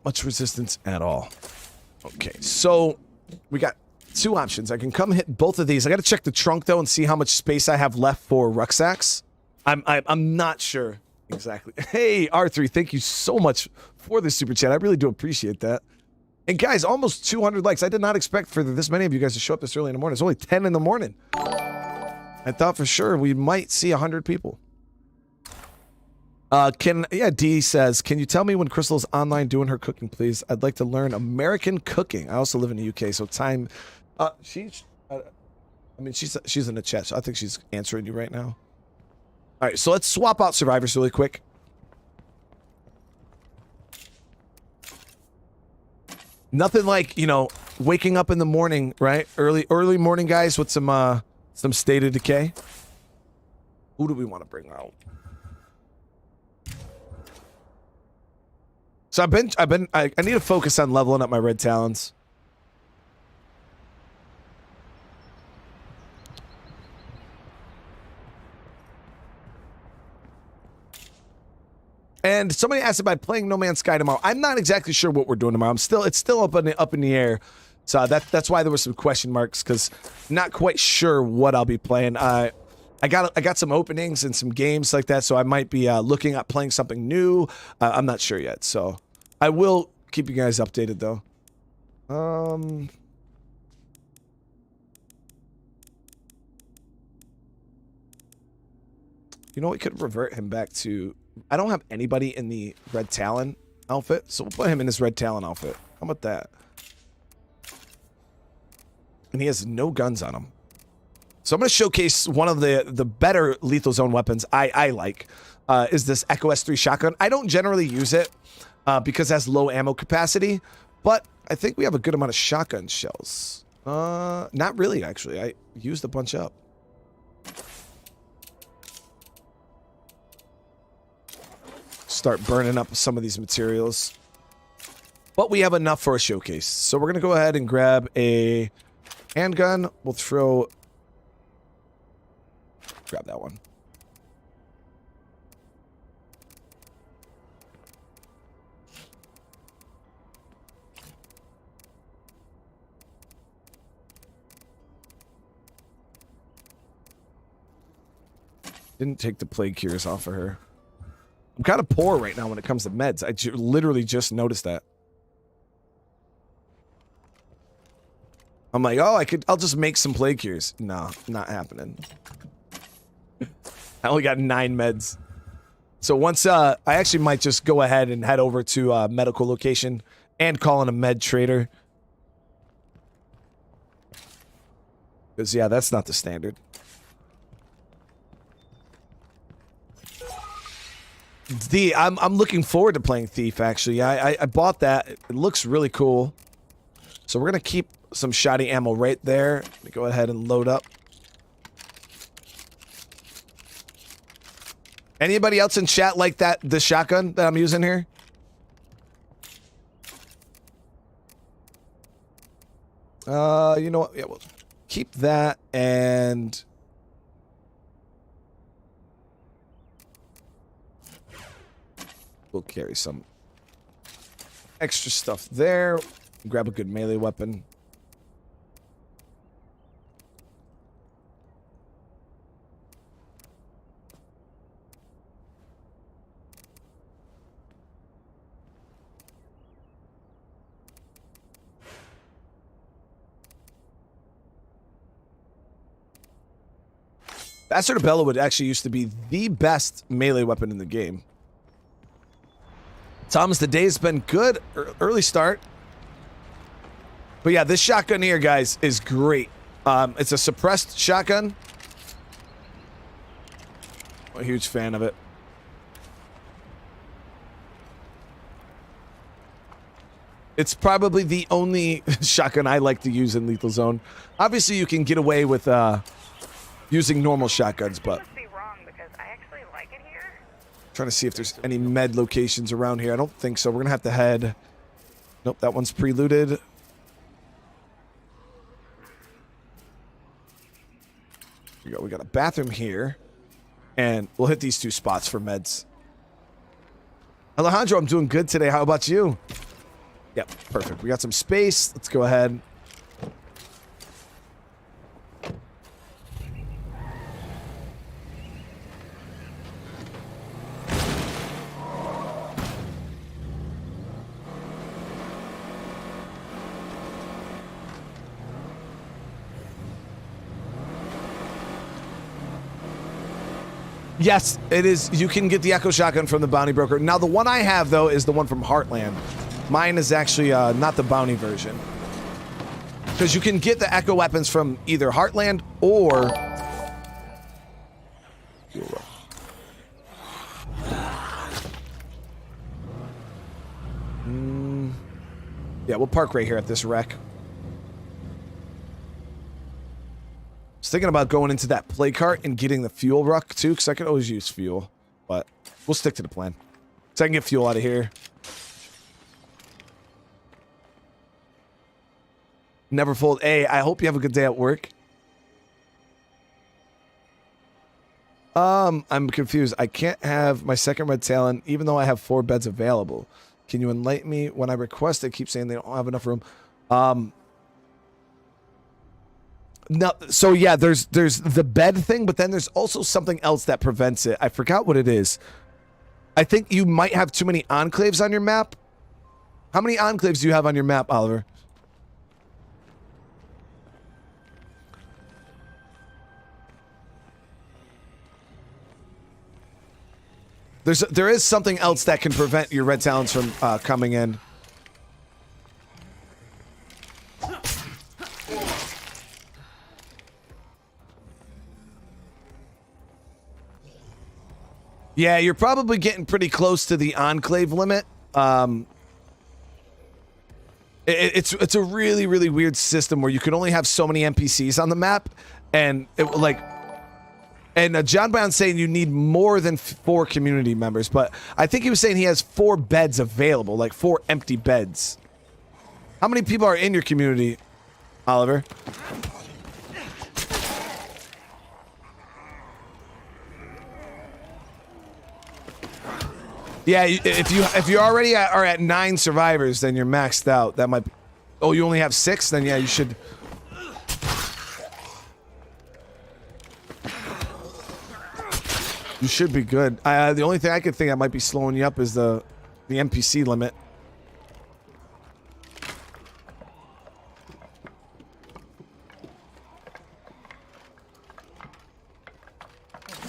Much resistance at all. Okay, so we got 2 options. I can come hit both of these. I got to check the trunk, though, and see how much space I have left for rucksacks. I'm not sure. Exactly. Hey, R3, thank you so much for the super chat. I really do appreciate that. And guys, almost 200 likes. I did not expect for this many of you guys to show up this early in the morning. It's only 10 in the morning. I thought for sure we might see 100 people. D says, can you tell me when Crystal's online doing her cooking, please? I'd like to learn American cooking. I also live in the UK, so time. She's in the chat, so I think she's answering you right now. All right, so let's swap out survivors really quick. Nothing like, waking up in the morning, right? Early morning, guys, with some State of Decay. Who do we want to bring out? So I need to focus on leveling up my red talons. And somebody asked about playing No Man's Sky tomorrow. I'm not exactly sure what we're doing tomorrow. It's still up in the air. So that's why there were some question marks, because not quite sure what I'll be playing. I got some openings and some games like that, so I might be looking at playing something new. I'm not sure yet, so I will keep you guys updated though. You know, we could revert him back to... I don't have anybody in the Red Talon outfit, so we'll put him in his Red Talon outfit. How about that? And he has no guns on him. So I'm going to showcase one of the better Lethal Zone weapons I like. Is this Echo S3 shotgun. I don't generally use it because it has low ammo capacity, but I think we have a good amount of shotgun shells. Not really, actually. I used a bunch up. Start burning up some of these materials. But we have enough for a showcase. So we're going to go ahead and grab a handgun. We'll throw... Grab that one. Didn't take the plague cures off of her. I'm kind of poor right now when it comes to meds. I literally just noticed that. I'm like, oh, I'll just make some plague cures. No, not happening. I only got 9 meds. So once, I actually might just go ahead and head over to a medical location and call in a med trader. Because, yeah, that's not the standard. I'm looking forward to playing Thief, actually. I bought that. It looks really cool. So we're going to keep some shoddy ammo right there. Let me go ahead and load up. Anybody else in chat like that, the shotgun that I'm using here? You know what? Yeah, we'll keep that, and we'll carry some extra stuff there. Grab a good melee weapon. Bastard Bella would actually used to be the best melee weapon in the game. Thomas, the day's been good. Early start. But yeah, this shotgun here, guys, is great. It's a suppressed shotgun. I'm a huge fan of it. It's probably the only shotgun I like to use in Lethal Zone. Obviously, you can get away with using normal shotguns, but Must be wrong because I actually like it here. trying to see if there's any med locations around here. I don't think so. We're gonna have to head. Nope, that one's pre-looted. Here we go. We got a bathroom here, and we'll hit these 2 spots for meds. Alejandro, I'm doing good today. How about you? Yep, perfect. We got some space. Let's go ahead. Yes, it is. You can get the Echo Shotgun from the Bounty Broker. Now, the one I have, though, is the one from Heartland. Mine is actually not the Bounty version. Because you can get the Echo weapons from either Heartland or... Yeah, we'll park right here at this wreck. I was thinking about going into that play cart and getting the fuel ruck too, because I could always use fuel. But we'll stick to the plan. So I can get fuel out of here. Neverfold A, I hope you have a good day at work. I'm confused. I can't have my second Red Talon, even though I have 4 beds available. Can you enlighten me? When I request, they keep saying they don't have enough room. No, so yeah, there's the bed thing, but then there's also something else that prevents it. I forgot what it is. I think you might have too many enclaves on your map. How many enclaves do you have on your map, Oliver? There is something else that can prevent your red talons from coming in. Yeah, you're probably getting pretty close to the enclave limit. It's a really, really weird system where you can only have so many NPCs on the map, and John Brown's saying you need more than 4 community members, but I think he was saying he has 4 beds available, like 4 empty beds. How many people are in your community, Oliver? Yeah, if you already are at 9 survivors, then you're maxed out. That might be, oh, you only have 6? Then yeah, you should. You should be good. The only thing I could think that might be slowing you up is the NPC limit.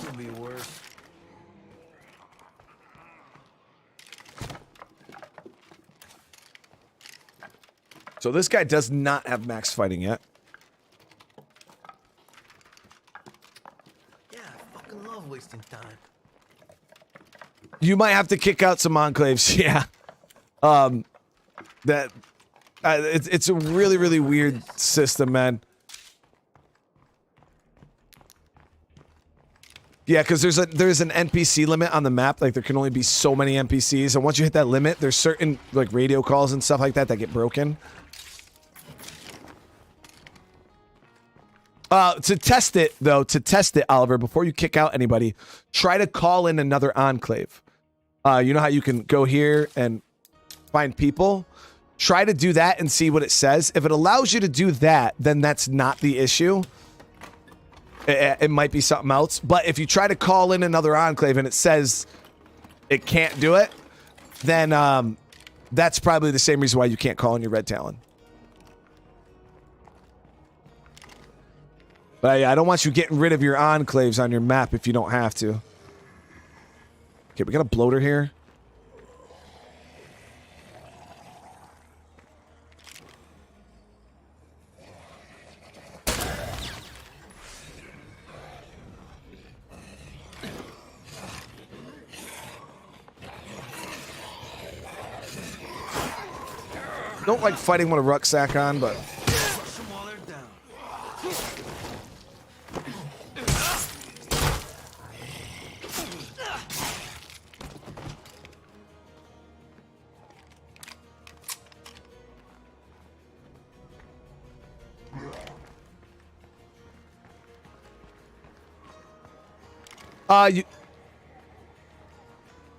Could be worse. So this guy does not have max fighting yet. Yeah, I fucking love wasting time. You might have to kick out some enclaves. Yeah. It's a really, really weird system, man. Yeah, because there's an NPC limit on the map. Like there can only be so many NPCs, and once you hit that limit, there's certain like radio calls and stuff like that get broken. To test it, Oliver, before you kick out anybody, try to call in another enclave. You know how you can go here and find people? Try to do that and see what it says. If it allows you to do that, then that's not the issue. It might be something else. But if you try to call in another enclave and it says it can't do it, then that's probably the same reason why you can't call in your red talon. But I don't want you getting rid of your enclaves on your map if you don't have to. Okay, we got a bloater here. Don't like fighting with a rucksack on, but...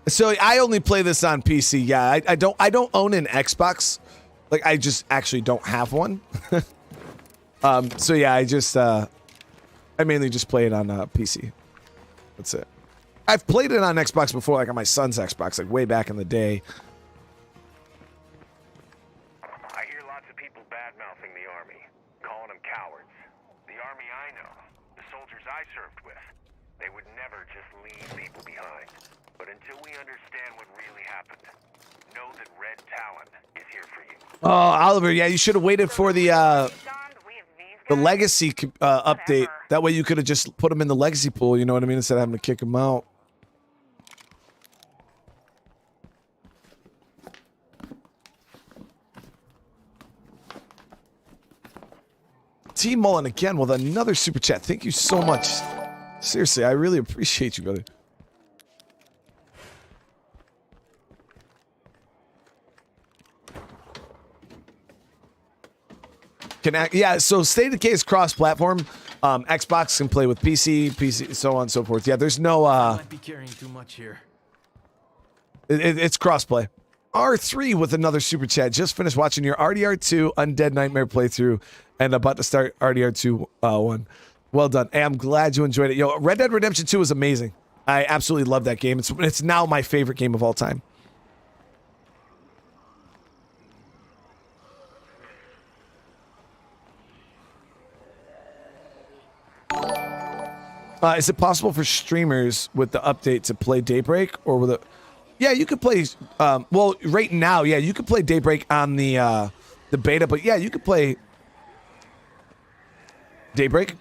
So I only play this on PC. Yeah, I don't own an Xbox. Like I just actually don't have one. So yeah, I mainly just play it on PC. That's it. I've played it on Xbox before, like on my son's Xbox, like way back in the day. I hear lots of people bad-mouthing the Army, calling them cowards. The Army I know, the soldiers I served with, they would never just leave people behind. But until we understand what really happened, know that Red Talon is here for you. Oh, Oliver, yeah, you should have waited for the legacy update. That way you could have just put them in the legacy pool, you know what I mean, instead of having to kick them out. T Mullen again with another super chat. Thank you so much. Seriously, I really appreciate you, brother. Yeah, so State of Decay is cross-platform. Xbox can play with PC, so on and so forth. Yeah, there's no... Might be carrying too much here. It's cross-play. R3 with another super chat. Just finished watching your RDR2 Undead Nightmare playthrough and about to start RDR2 1. Well done. Hey, I'm glad you enjoyed it. Yo, Red Dead Redemption 2 is amazing. I absolutely love that game. It's now my favorite game of all time. Is it possible for streamers with the update to play Daybreak or with it? Yeah, you could play. Well, right now, yeah, you could play Daybreak on the beta, but yeah, you could play Daybreak.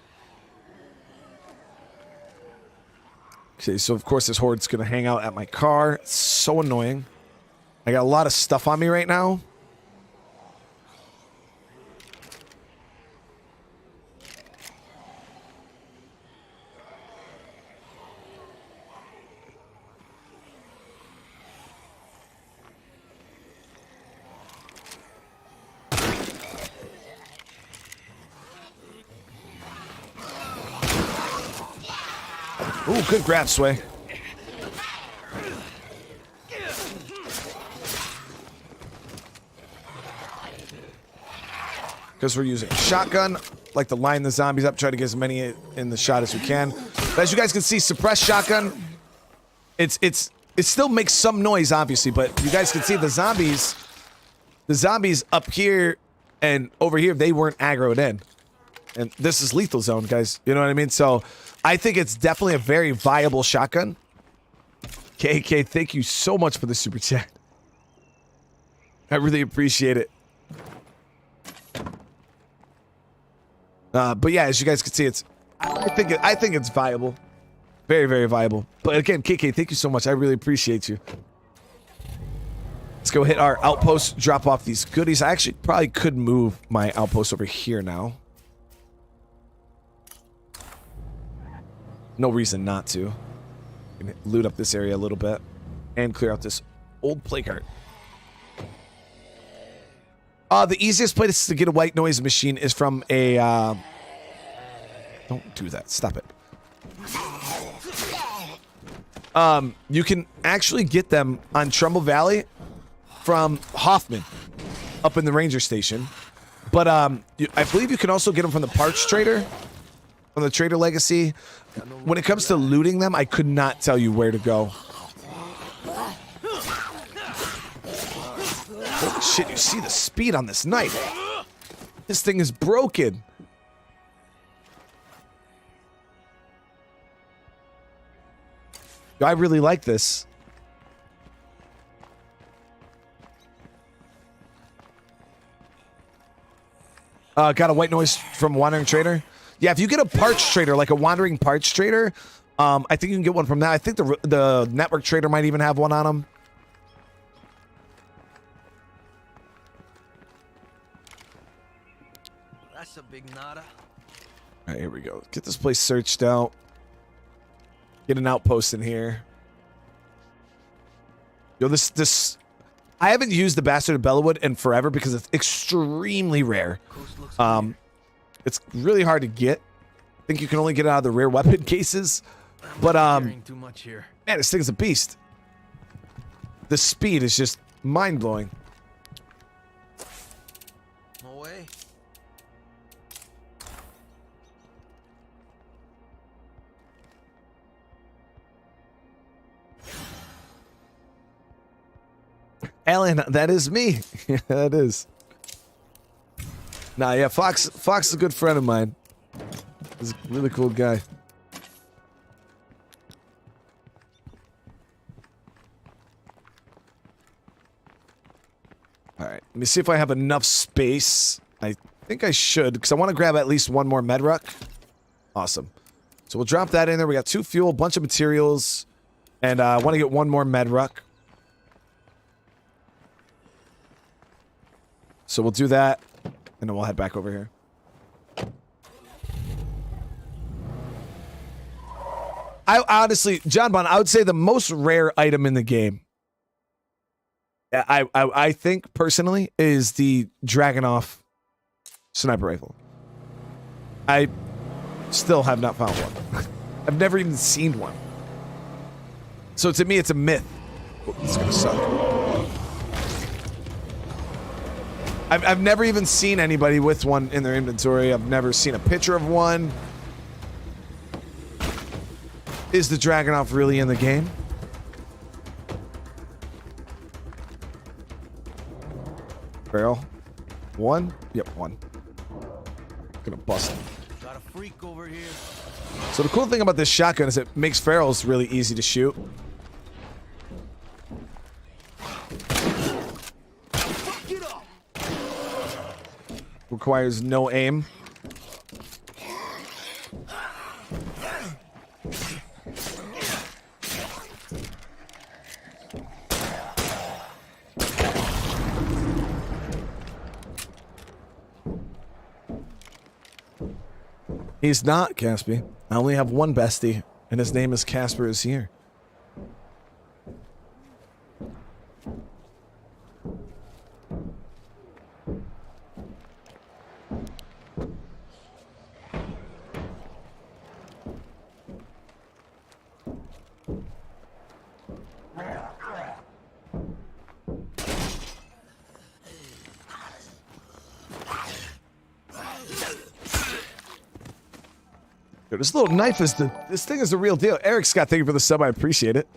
Okay, so of course this horde's gonna hang out at my car. It's so annoying. I got a lot of stuff on me right now. Ooh, good grab, Sway. Because we're using a shotgun, like to line the zombies up, try to get as many in the shot as we can. But as you guys can see, suppressed shotgun, it still makes some noise, obviously, but you guys can see the zombies up here and over here, they weren't aggroed in. And this is lethal zone, guys. You know what I mean? So I think it's definitely a very viable shotgun. KK, thank you so much for the super chat. I really appreciate it. But yeah, as you guys can see, I think it's viable. Very, very viable. But again, KK, thank you so much. I really appreciate you. Let's go hit our outpost, drop off these goodies. I actually probably could move my outpost over here now. No reason not to. Gonna loot up this area a little bit and clear out this old play cart. The easiest place to get a white noise machine is from a don't do that. Stop it. You can actually get them on Trumbull Valley from Hoffman up in the ranger station. But I believe you can also get them from the parts trader, from the Trader Legacy. When it comes to looting them, I could not tell you where to go. Holy shit, you see the speed on this knife. This thing is broken. I really like this. Got a white noise from Wandering Trader. Yeah, if you get a parts trader, like a wandering parts trader, I think you can get one from that. I think the network trader might even have one on them. That's a big nada. All right, here we go. Get this place searched out. Get an outpost in here. Yo, this I haven't used the Bastard of Bellawood in forever because it's extremely rare. It's really hard to get. I think you can only get it out of the rare weapon cases. But too much here. Man, this thing's a beast. The speed is just mind-blowing. No way. Alan, that is me. Yeah, that is. Nah, yeah, Fox is a good friend of mine. He's a really cool guy. All right, let me see if I have enough space. I think I should, because I want to grab at least one more med ruck. Awesome. So we'll drop that in there. We got 2 fuel, a bunch of materials, and I want to get one more med ruck. So we'll do that, and then we'll head back over here. I honestly, John Bond, I would say the most rare item in the game, I think personally, is the Dragunov sniper rifle. I still have not found one. I've never even seen one. So to me, it's a myth. Oh, it's gonna suck. I've never even seen anybody with one in their inventory. I've never seen a picture of one. Is the Juggernaut really in the game? Barrel. One? Yep, one. Gonna bust him. Got a freak over here. So the cool thing about this shotgun is it makes ferals really easy to shoot. Requires no aim. He's not, Caspy. I only have one bestie, and his name is Casper is here. Dude, this little knife is this thing is the real deal. Eric Scott, thank you for the sub. I appreciate it.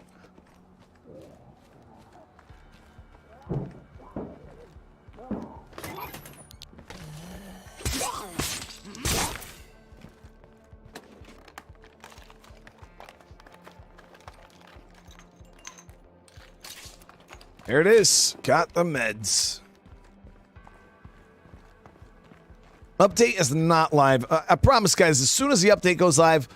There it is. Got the meds. Update is not live. I promise, guys, as soon as the update goes live,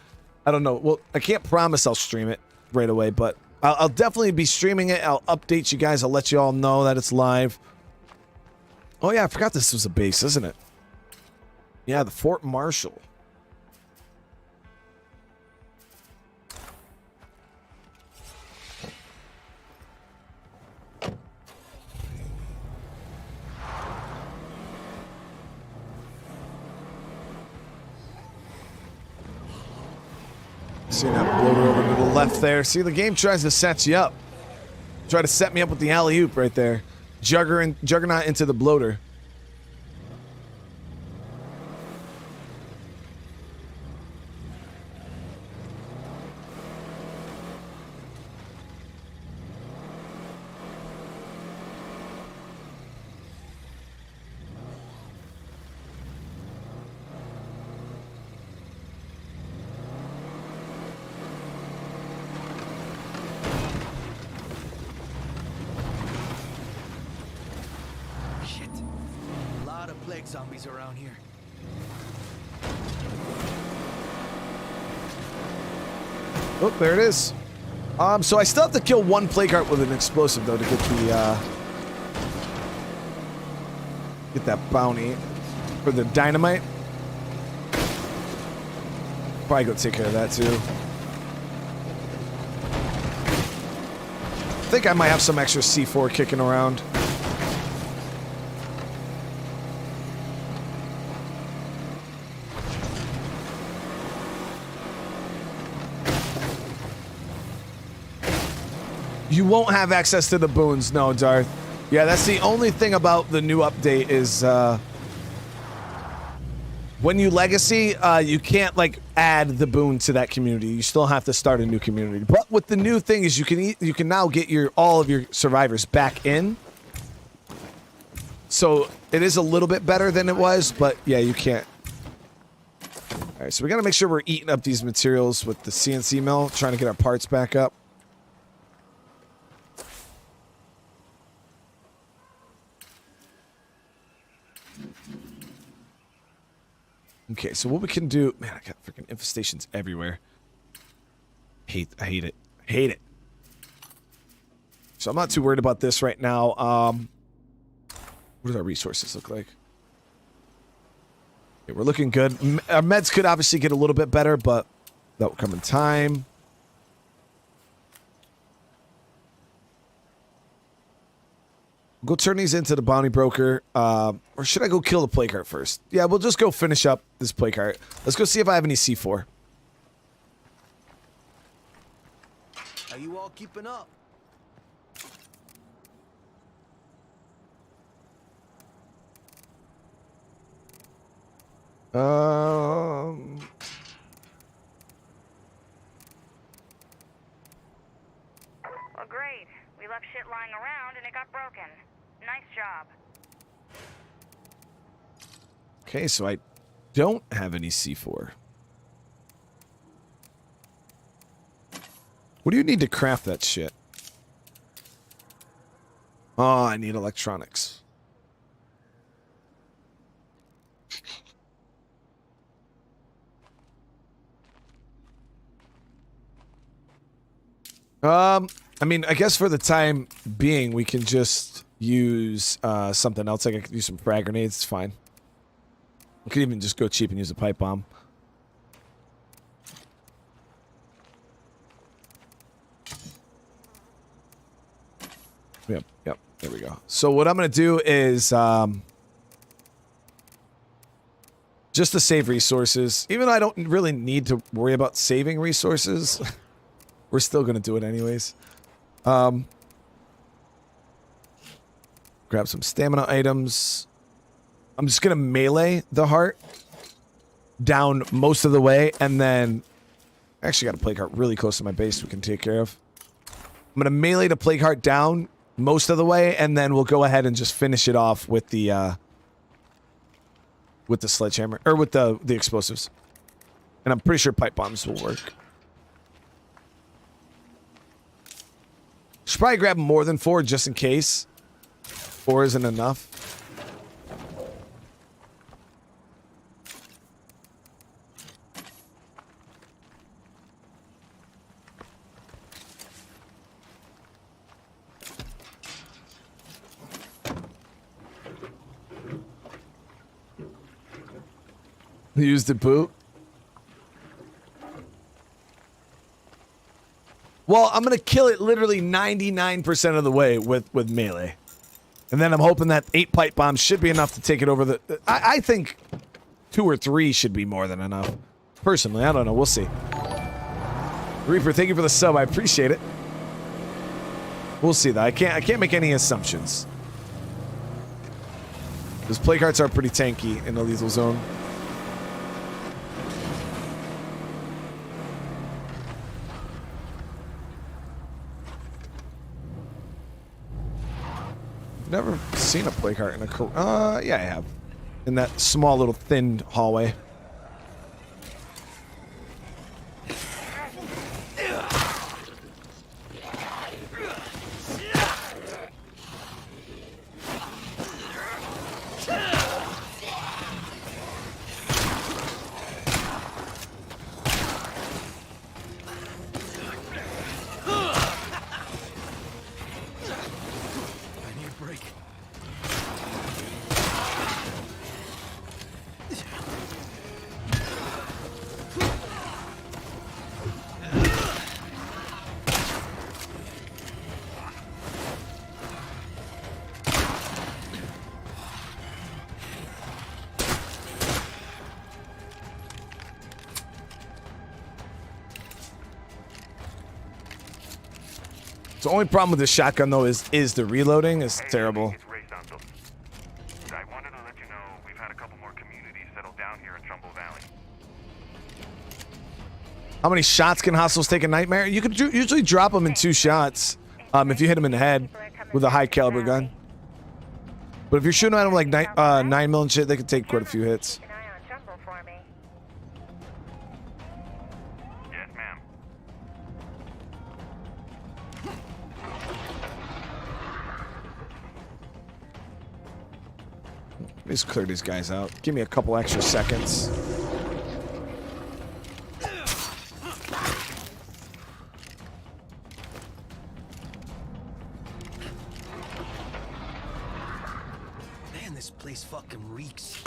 I don't know. Well, I can't promise I'll stream it right away, but I'll definitely be streaming it. I'll update you guys. I'll let you all know that it's live. Oh, yeah, I forgot this was a base, isn't it? Yeah, the Fort Marshall. See that bloater over to the left there. See, the game tries to set you up. Try to set me up with the alley-oop right there. Juggernaut into the bloater. Zombies around here. Oh, there it is. So I still have to kill one plague heart with an explosive though to get the get that bounty for the dynamite. Probably go take care of that too. I think I might have some extra C4 kicking around. You won't have access to the boons, no, Darth. Yeah, that's the only thing about the new update is when you legacy, you can't like add the boon to that community. You still have to start a new community. But with the new thing is you can now get all of your survivors back in. So it is a little bit better than it was, but yeah, you can't. All right, so we got to make sure we're eating up these materials with the CNC mill, trying to get our parts back up. Okay, so what we can do... Man, I got freaking infestations everywhere. I hate it. Hate it. So I'm not too worried about this right now. What do our resources look like? Okay, we're looking good. Our meds could obviously get a little bit better, but that will come in time. Go turn these into the bounty broker. Or should I go kill the plague heart first? Yeah, we'll just go finish up this plague heart. Let's go see if I have any C4. Are you all keeping up? Um. Well, great. We left shit lying around and it got broken. Nice job. Okay, so I don't have any C4. What do you need to craft that shit? Oh, I need electronics. I mean, I guess for the time being, we can just use something else. Like I could use some frag grenades. It's fine. We could even just go cheap and use a pipe bomb. Yep, yep. There we go. So what I'm going to do is just to save resources. Even though I don't really need to worry about saving resources, we're still going to do it anyways. Grab some stamina items. I'm just going to melee the heart down most of the way, and then I actually got a plague heart really close to my base we can take care of. I'm going to melee the plague heart down most of the way, and then we'll go ahead and just finish it off with the sledgehammer, or with the explosives. And I'm pretty sure pipe bombs will work. Should probably grab more than 4 just in case. 4 isn't enough. Use the boot. Well, I'm going to kill it literally 99% of the way with melee. And then I'm hoping that 8 pipe bombs should be enough to take it over the... I think 2 or 3 should be more than enough. Personally, I don't know. We'll see. Reaper, thank you for the sub. I appreciate it. We'll see, though. I can't make any assumptions. Those plague hearts are pretty tanky in the lethal zone. Never seen a plague heart in a... yeah, I have. In that small little thin hallway. The only problem with this shotgun, though, is the reloading is terrible. I wanted to let you know we've had a couple more communities settle down here in Trumbull Valley. How many shots can hostiles take a nightmare? You could usually drop them in 2 shots if you hit them in the head with a high caliber gun. But if you're shooting at them like 9mm and shit, they could take quite a few hits. Keep an eye on Trumbull for me. Yes, ma'am. Let's clear these guys out. Give me a couple extra seconds. Man, this place fucking reeks.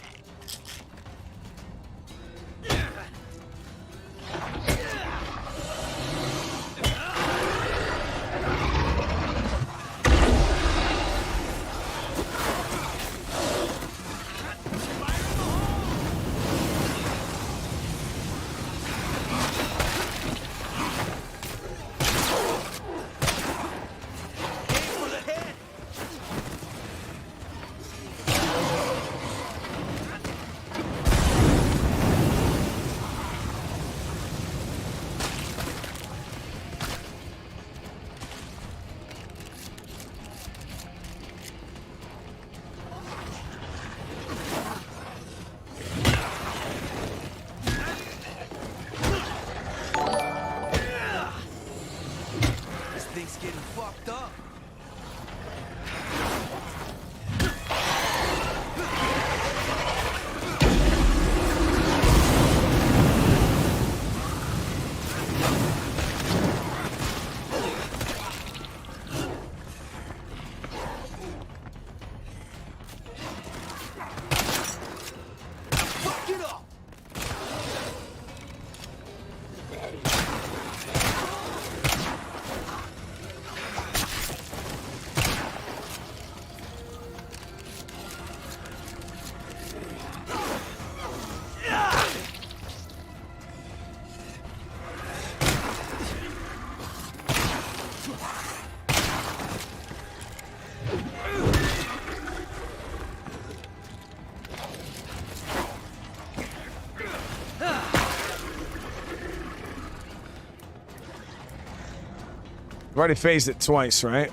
I've already phased it twice, right?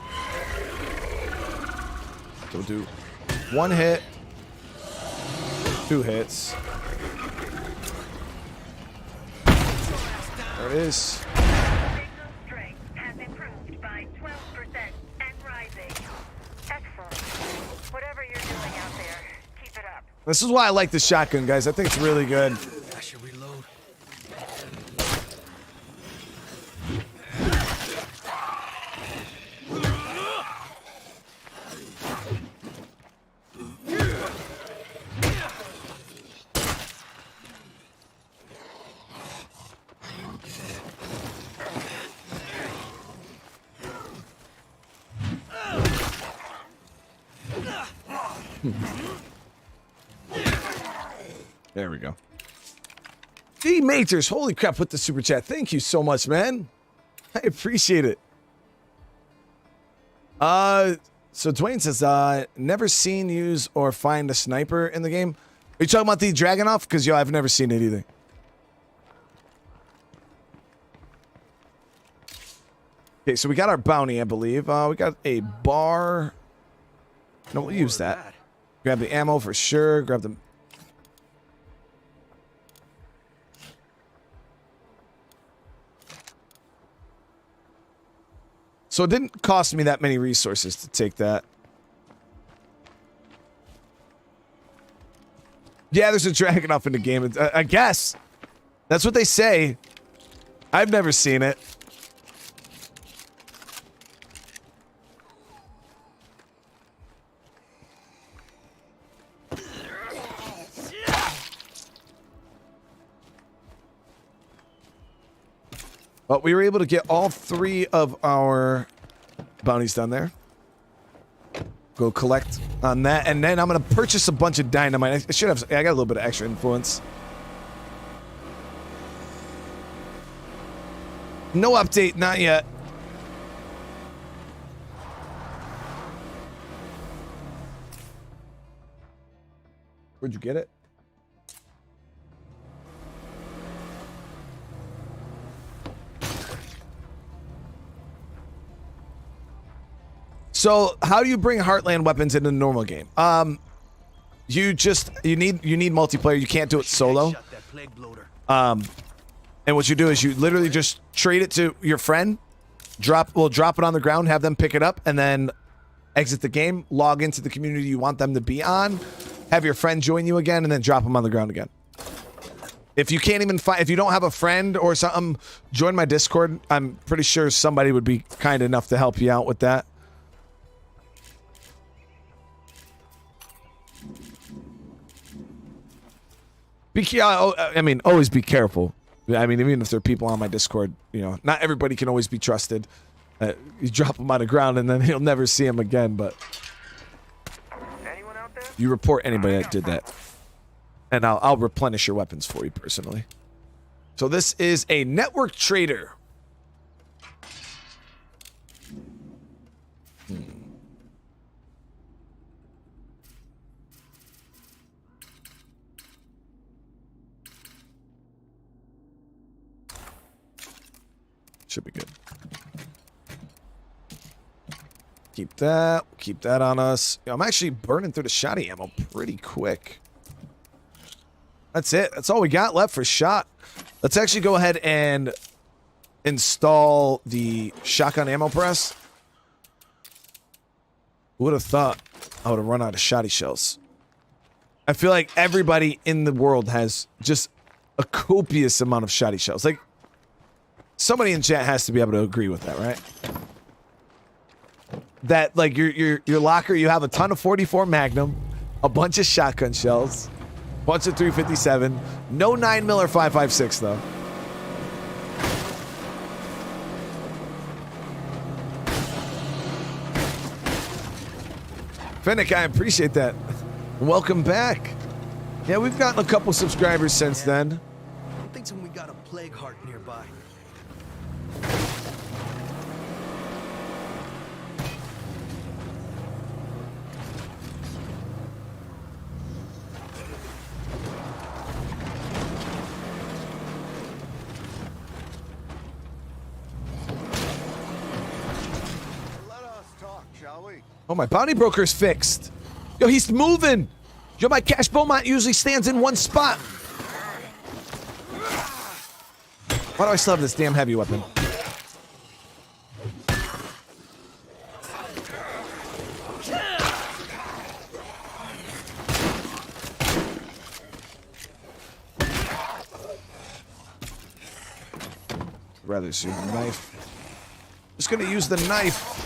So we'll do 1 hit, 2 hits. There it is. Signal strength has improved by 12% and rising. Excellent. Whatever you're doing out there, keep it up. This is why I like the shotgun, guys. I think it's really good. I should reload. There we go. D Majors, holy crap, with the super chat. Thank you so much, man. I appreciate it. So Dwayne says, never seen, use, or find a sniper in the game. Are you talking about the Dragunov? Because, yo, I've never seen it either. Okay, so we got our bounty, I believe. We got a bar. No, we'll use that. Grab the ammo for sure. Grab the... So it didn't cost me that many resources to take that. Yeah, there's a Dragunov in the game. I guess. That's what they say. I've never seen it. But we were able to get all 3 of our bounties done there. Go collect on that, and then I'm gonna purchase a bunch of dynamite. I should have. I got a little bit of extra influence. No update, not yet. Where'd you get it? So, how do you bring Heartland weapons into the normal game? You need multiplayer. You can't do it solo. And what you do is you literally just trade it to your friend, drop it on the ground, have them pick it up, and then exit the game, log into the community you want them to be on, have your friend join you again, and then drop them on the ground again. If you can't even find, if you don't have a friend or something, join my Discord. I'm pretty sure somebody would be kind enough to help you out with that. I mean, always be careful. I mean, even if there are people on my Discord, you know, not everybody can always be trusted. You drop them on the ground and then you'll never see them again, but Anyone out there? you report anybody that did that. And I'll replenish your weapons for you personally. So this is a network trader. Should be good. Keep that on us. I'm actually burning through the shotty ammo pretty quick. That's it. That's all we got left for shot. Let's actually go ahead and install the shotgun ammo press. Who would have thought I would have run out of shotty shells? I feel like everybody in the world has just a copious amount of shotty shells. Like, somebody in chat has to be able to agree with that, right? That, like, your locker, you have a ton of 44 Magnum, a bunch of shotgun shells, a bunch of 357, no 9mm or 5.56 though. Fennec, I appreciate that. Welcome back. Yeah, we've gotten a couple subscribers since then. I'm thinking we got a plague heart nearby. Oh, my bounty broker's fixed. Yo, he's moving. Yo, my Cash Beaumont usually stands in one spot. Why do I still have this damn heavy weapon? Rather use the knife. Just gonna use the knife.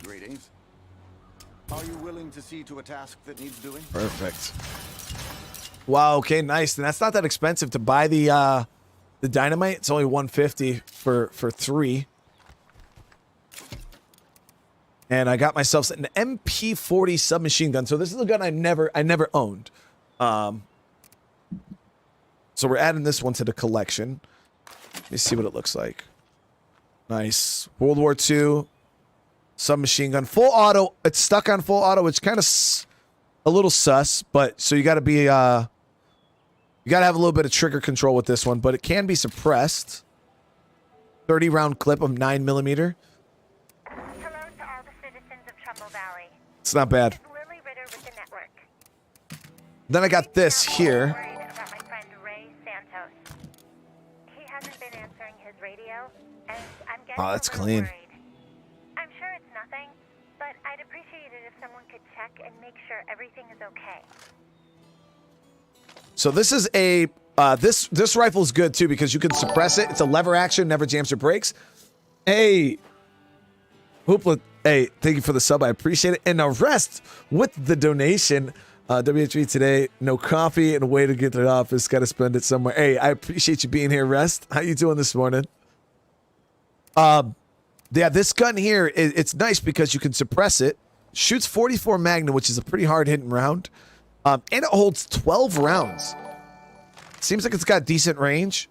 Greetings. Are you willing to see to a task that needs doing? Perfect. Wow, okay, nice. And that's not that expensive to buy the dynamite. It's only $150 for 3. And I got myself an MP40 submachine gun. So this is a gun I never owned. So we're adding this one to the collection. Let me see what it looks like. Nice. World War II submachine gun. Full auto. It's stuck on full auto. It's kind of a little sus, but so you got to be, you got to have a little bit of trigger control with this one, but it can be suppressed. 30 round clip of 9mm. Hello to all the citizens of Trumbull Valley. It's not bad. It's Lily Ritter with the network. Then I got this here. Worried about my friend Ray Santos. He hasn't been answering his radio, and I'm getting Oh, that's a little clean. worried. I'm sure it's nothing, but I'd appreciate it if someone could check and make sure everything is okay. So this is a this rifle is good too because you can suppress it. It's a lever action, never jams or breaks. Hey, Hoopla, hey, thank you for the sub. I appreciate it. And a rest with the donation. WHV today, no coffee and a way to get to the office. Got to spend it somewhere. Hey, I appreciate you being here, Rest. How you doing this morning? Yeah, this gun here, it's nice because you can suppress it. Shoots 44 Magnum, which is a pretty hard-hitting round. And it holds 12 rounds. Seems like it's got decent range.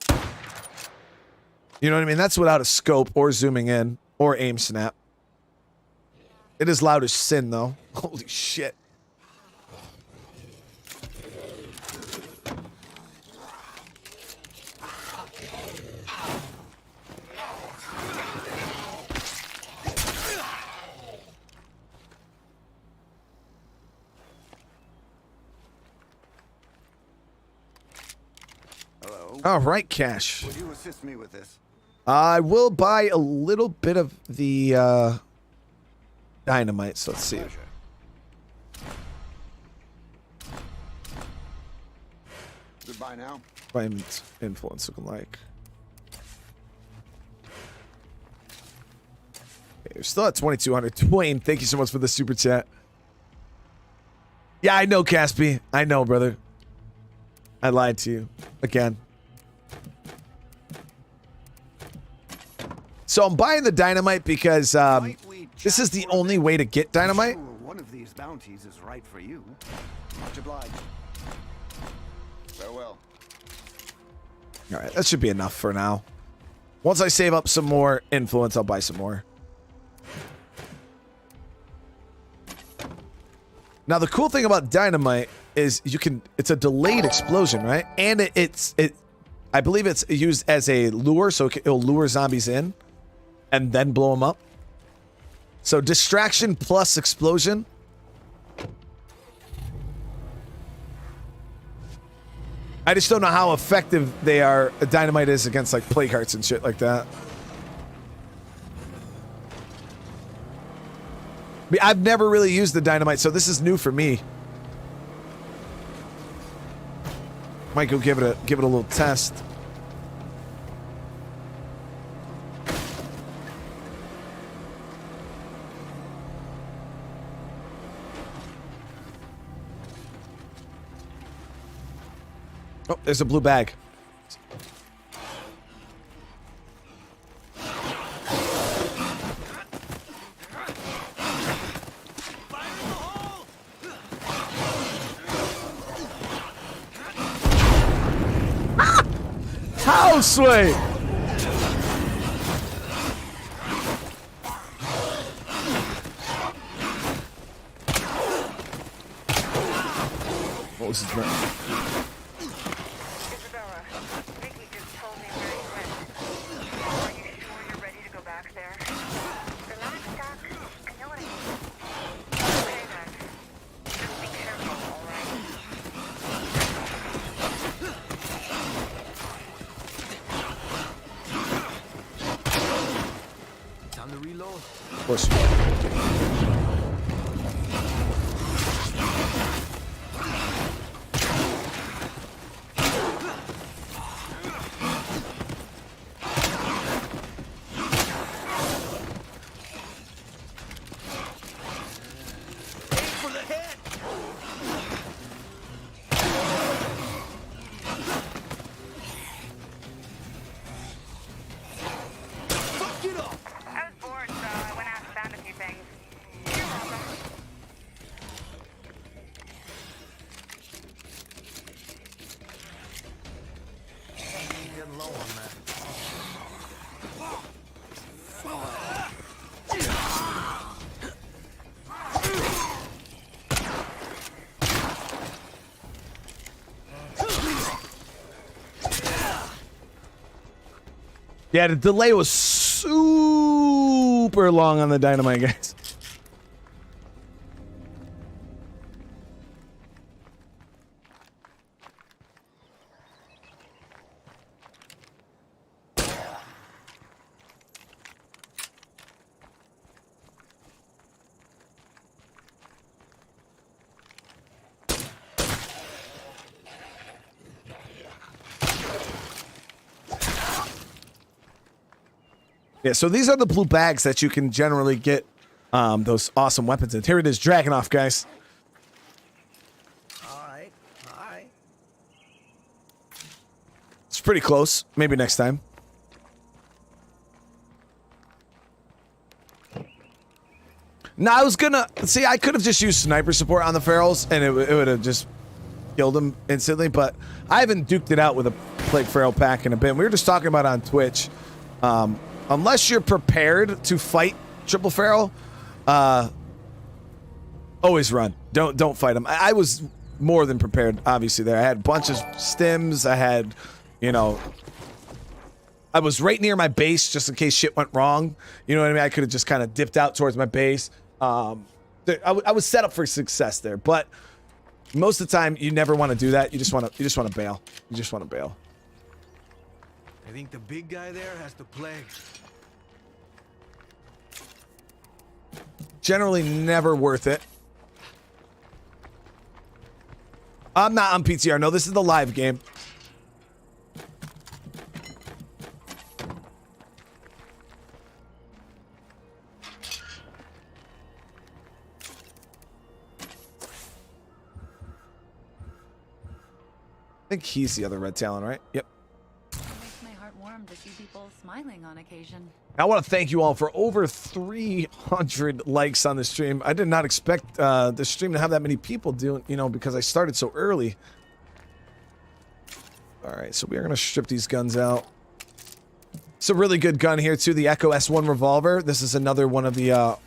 You know what I mean? That's without a scope or zooming in or aim snap. It is loud as sin, though. Holy shit. Hello. All right, Cash. Would you assist me with this? I will buy a little bit of the dynamite. So let's see. Pleasure. Goodbye now. What influence looking like? Okay, we're still at 2,200. Dwayne, thank you so much for the super chat. Yeah, I know, Caspi. I know, brother. I lied to you again. So I'm buying the dynamite because this is the only way to get dynamite. Sure one of these bounties is right for you. Much obliged. Farewell. All right, that should be enough for now. Once I save up some more influence, I'll buy some more. Now, the cool thing about dynamite is it's a delayed explosion, right? And I believe it's used as a lure, so it'll lure zombies in and then blow them up. So distraction plus explosion. I just don't know how effective dynamite is against like plague hearts and shit like that. I mean, I've never really used the dynamite, so this is new for me. Might go give it a little test. Oh, there's a blue bag. Houseway! What was his name? Isabella, Vicky just told me where he went. Are course. I was bored, so I went out and found a few things. You're welcome. Getting low on that. Yeah, the delay was super long on the dynamite, guys. Yeah, so these are the blue bags that you can generally get those awesome weapons in. Here it is, Dragonoff, guys. Alright, alright. It's pretty close. Maybe next time. No, I was gonna... See, I could have just used sniper support on the ferals, and it would have just killed him instantly, but I haven't duked it out with a Plague Feral pack in a bit. We were just talking about it on Twitch. Unless you're prepared to fight triple feral, always run. Don't fight him. I was more than prepared, obviously, there. I had a bunch of stims. I had, you know... I was right near my base just in case shit went wrong. You know what I mean? I could have just kind of dipped out towards my base. I was set up for success there, but most of the time you never want to do that. You just want to bail. You just want to bail. I think the big guy there has the plague. Generally never worth it. I'm not on PTR. No, this is the live game. I think he's the other red talon, right? Yep. It makes my heart warm to see people smiling on occasion. I want to thank you all for over 300 likes on the stream. I did not expect the stream to have that many people doing, you know, because I started so early. All right, so we are going to strip these guns out. It's a really good gun here, too, the Echo S1 revolver. This is another one of the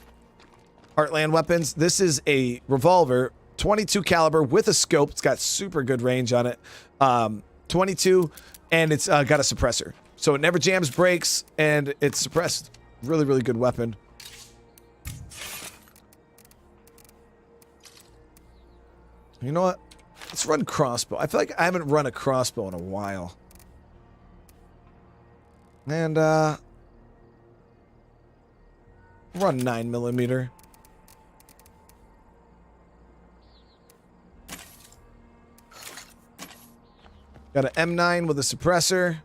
Heartland weapons. This is a revolver, 22 caliber with a scope. It's got super good range on it. 22, and it's got a suppressor. So it never jams brakes, and it's suppressed. Really, really good weapon. You know what? Let's run crossbow. I feel like I haven't run a crossbow in a while. And, run 9mm. Got an M9 with a suppressor.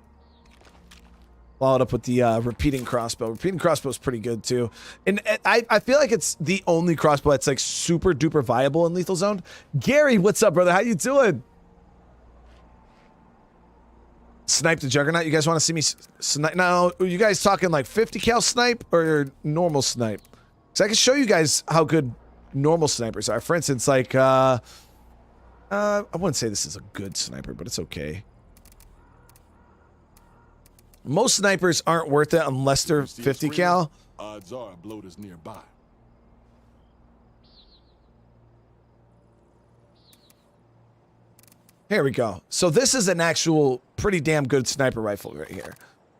Followed up with the repeating crossbow. Repeating crossbow is pretty good too. And I feel like it's the only crossbow that's like super duper viable in Lethal Zone. Gary, what's up, brother? How you doing? Snipe the Juggernaut. You guys want to see me snipe? Now, are you guys talking like 50 cal snipe or normal snipe? Because I can show you guys how good normal snipers are. For instance, like, I wouldn't say this is a good sniper, but it's okay. Most snipers aren't worth it unless they're 50 cal. Odds are a bloat is nearby. Here we go. So this is an actual pretty damn good sniper rifle right here.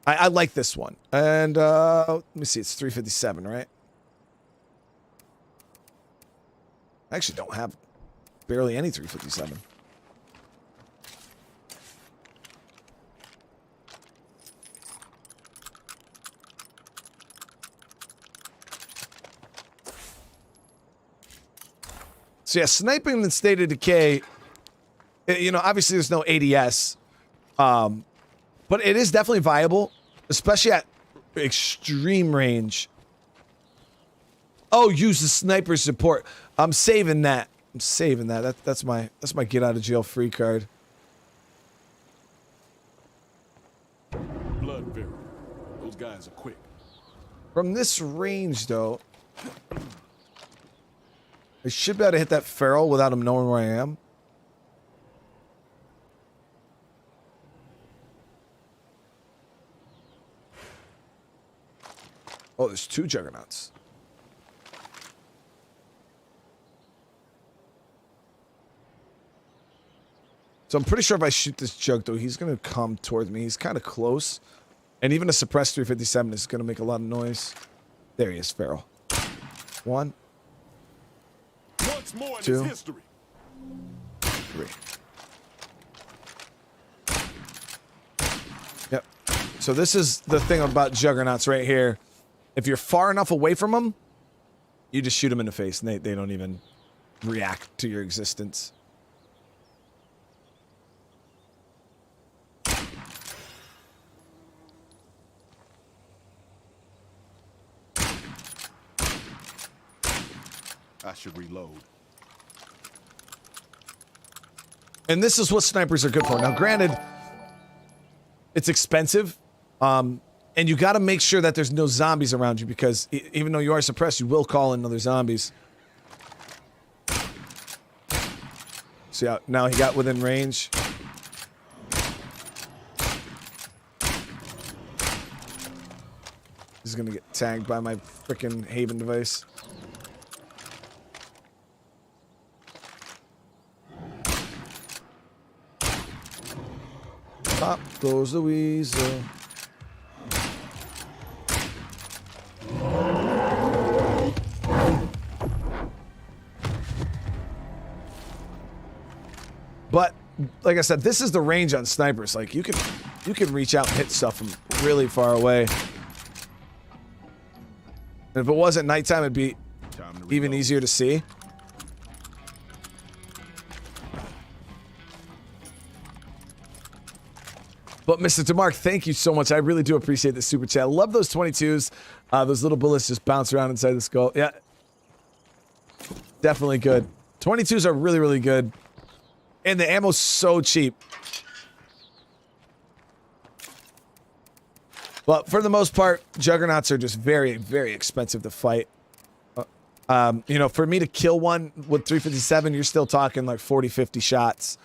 I like this one. And let me see, it's 357, right? I actually don't have barely any 357. So yeah, sniping in the state of Decay, you know, obviously there's no ADS, but it is definitely viable, especially at extreme range. Oh, use the sniper support. I'm saving that. I'm saving that. That's my get out of jail free card. Blood barrel. Those guys are quick. From this range, though, I should be able to hit that feral without him knowing where I am. Oh, there's 2 Juggernauts. So I'm pretty sure if I shoot this Jug, though, he's going to come towards me. He's kind of close. And even a suppressed 357 is going to make a lot of noise. There he is, feral. 1. Once more in 2. his history. 3. Yep. So this is the thing about Juggernauts right here. If you're far enough away from them, you just shoot them in the face, and they don't even react to your existence. I should reload. And this is what snipers are good for. Now, granted, it's expensive, and you got to make sure that there's no zombies around you, because even though you are suppressed, you will call in other zombies. See how now he got within range. He's gonna get tagged by my freaking Haven device. Pop goes the weasel. But like I said, this is the range on snipers. Like you can reach out and hit stuff from really far away. And if it wasn't nighttime, it'd be even easier to see. But Mr. DeMark, thank you so much. I really do appreciate the super chat. I love those 22s. Those little bullets just bounce around inside the skull. Yeah. Definitely good. 22s are really, really good. And the ammo's so cheap. But for the most part, Juggernauts are just very, very expensive to fight. You know, for me to kill one with 357, you're still talking like 40, 50 shots.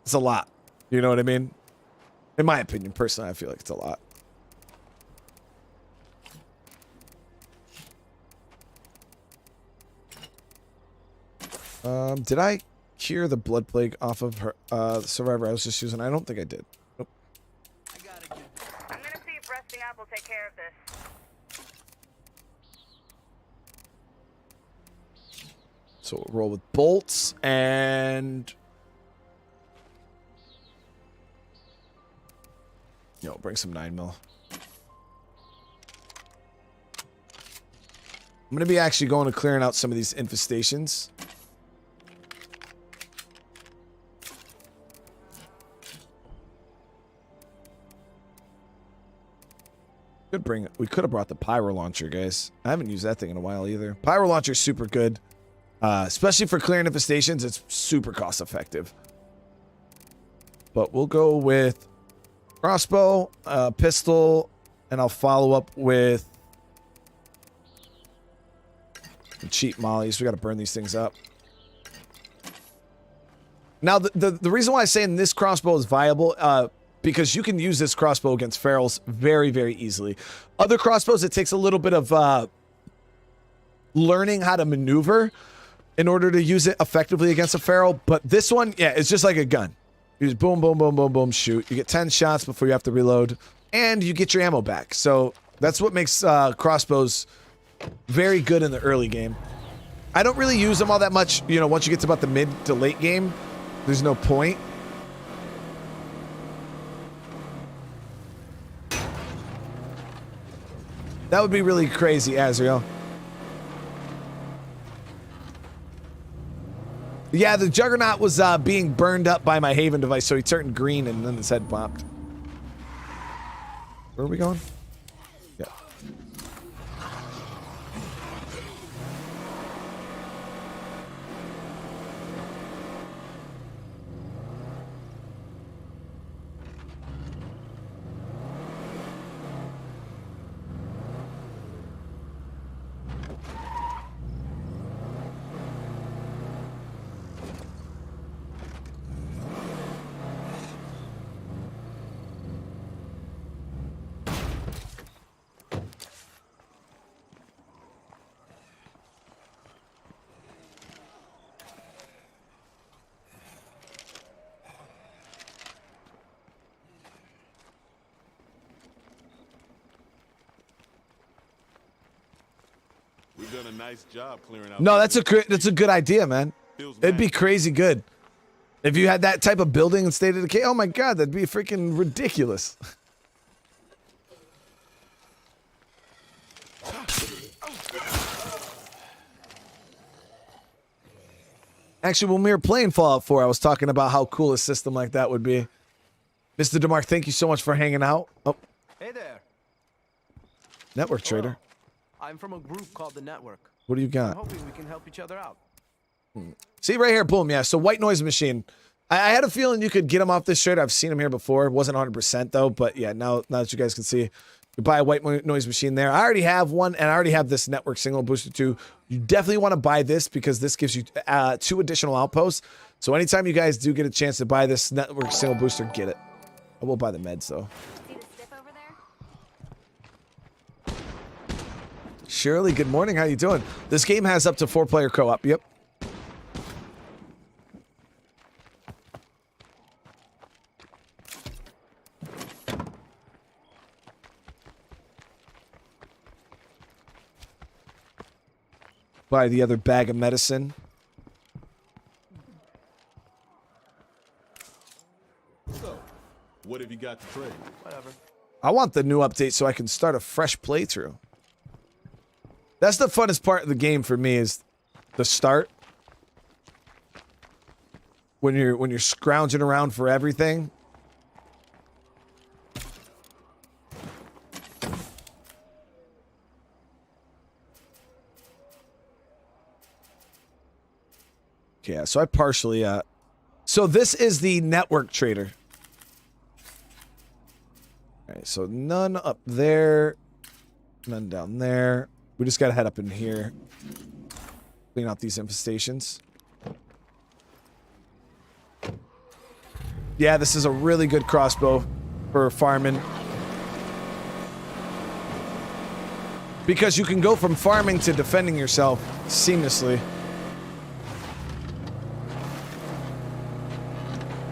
It's a lot. You know what I mean? In my opinion, personally, I feel like it's a lot. Did I cure the blood plague off of her the survivor I was just using? I don't think I did. Nope. I'm gonna see if resting up will take care of this. So we'll roll with bolts and bring some 9mm. I'm gonna be actually going to clearing out some of these infestations. We could have brought the pyro launcher, guys. I haven't used that thing in a while either. Pyro launcher is super good, especially for clearing infestations. It's super cost effective. But we'll go with crossbow, pistol, and I'll follow up with the cheap mollies. We got to burn these things up. Now, the reason why I'm saying this crossbow is viable, because you can use this crossbow against ferals very, very easily. Other crossbows, it takes a little bit of learning how to maneuver in order to use it effectively against a feral. But this one, yeah, it's just like a gun. You just boom, boom, boom, boom, boom, shoot. You get 10 shots before you have to reload, and you get your ammo back. So that's what makes crossbows very good in the early game. I don't really use them all that much. You know, once you get to about the mid to late game, there's no point. That would be really crazy, Azrael. Yeah, the Juggernaut was being burned up by my Haven device, so he turned green and then his head popped. Where are we going? Yeah. We've done a nice job clearing out. No, that's a good idea, man. It'd be crazy good. If you had that type of building in State of Decay, oh my god, that'd be freaking ridiculous. Actually, when we were playing Fallout 4, I was talking about how cool a system like that would be. Mr. DeMar, thank you so much for hanging out. Oh, Hey there. network trader. I'm from a group called the Network. What do you I'm got? hoping we can help each other out. See right here, boom, yeah. So white noise machine. I had a feeling you could get him off this shirt. I've seen him here before. It wasn't 100% though, but yeah, now that you guys can see, you buy a white noise machine there. I already have one, and I already have this network signal booster too. You definitely want to buy this because this gives you 2 additional outposts. So anytime you guys do get a chance to buy this network signal booster, get it. I will buy the meds though. See the stiff over there? Shirley, good morning. How you doing? This game has up to 4-player co-op. Yep. Buy the other bag of medicine. So, what have you got to trade? Whatever. I want the new update so I can start a fresh playthrough. That's the funnest part of the game for me is the start. When you're scrounging around for everything. Yeah, so I partially so this is the network trader. All right, so none up there, none down there. We just got to head up in here. Clean out these infestations. Yeah, this is a really good crossbow for farming. Because you can go from farming to defending yourself seamlessly.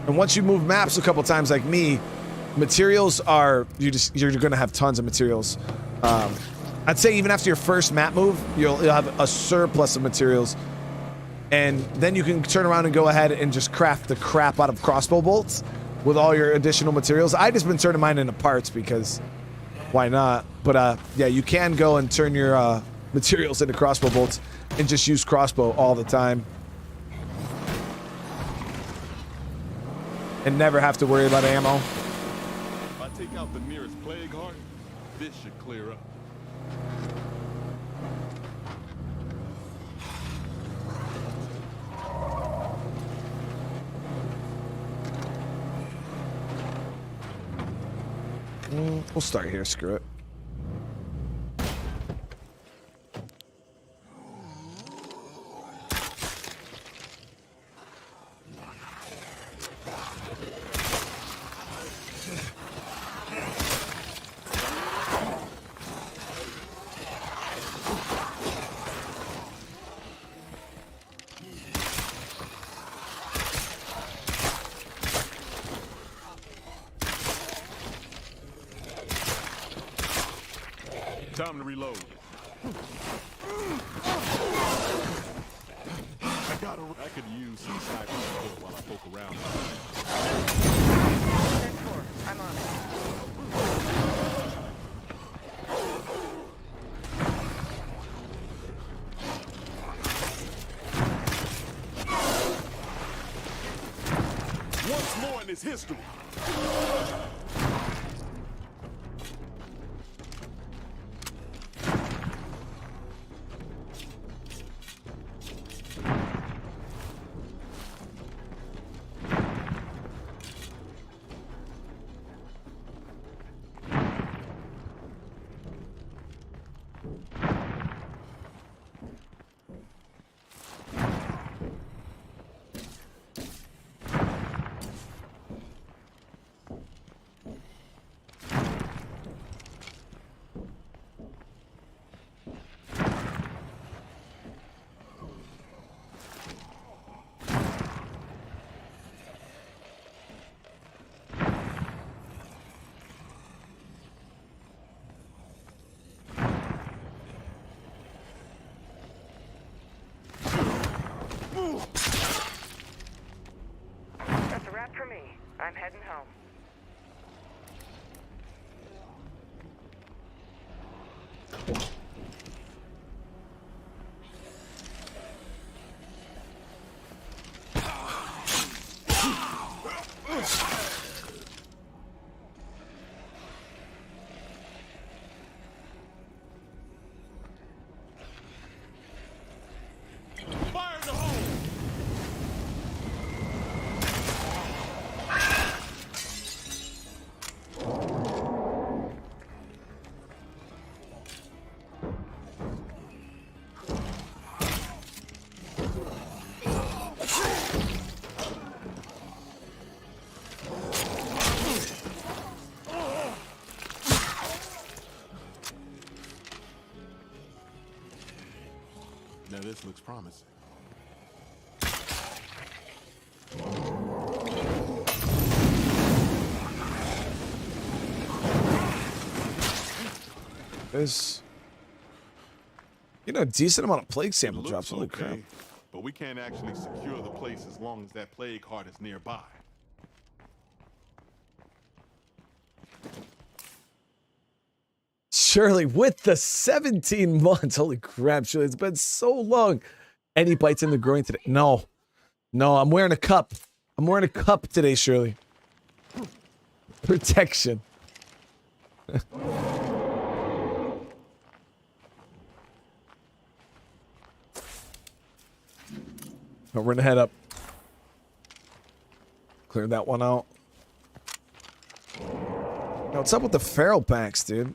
And once you move maps a couple times like me, materials are, you're gonna have tons of materials. I'd say even after your first map move, you'll have a surplus of materials. And then you can turn around and go ahead and just craft the crap out of crossbow bolts with all your additional materials. I just been turning mine into parts because why not? But yeah, you can go and turn your materials into crossbow bolts and just use crossbow all the time. And never have to worry about ammo. If I take out the nearest plague heart, this should clear up. We'll start here, screw it. Time to reload. I could use some sniping while I poke around. I'm on it. is history. That's a wrap for me. I'm heading home. Fire in the hole! Now this looks promising. There's, a decent amount of plague It sample looks drops. Holy crap. okay, but we can't actually secure the place as long as that plague heart is nearby. Shirley, with the 17 months. Holy crap, Shirley. It's been so long. Any bites in the groin today? No. No, I'm wearing a cup. I'm wearing a cup today, Shirley. Protection. Oh, we're gonna head up. Clear that one out. Now, what's up with the feral packs, dude?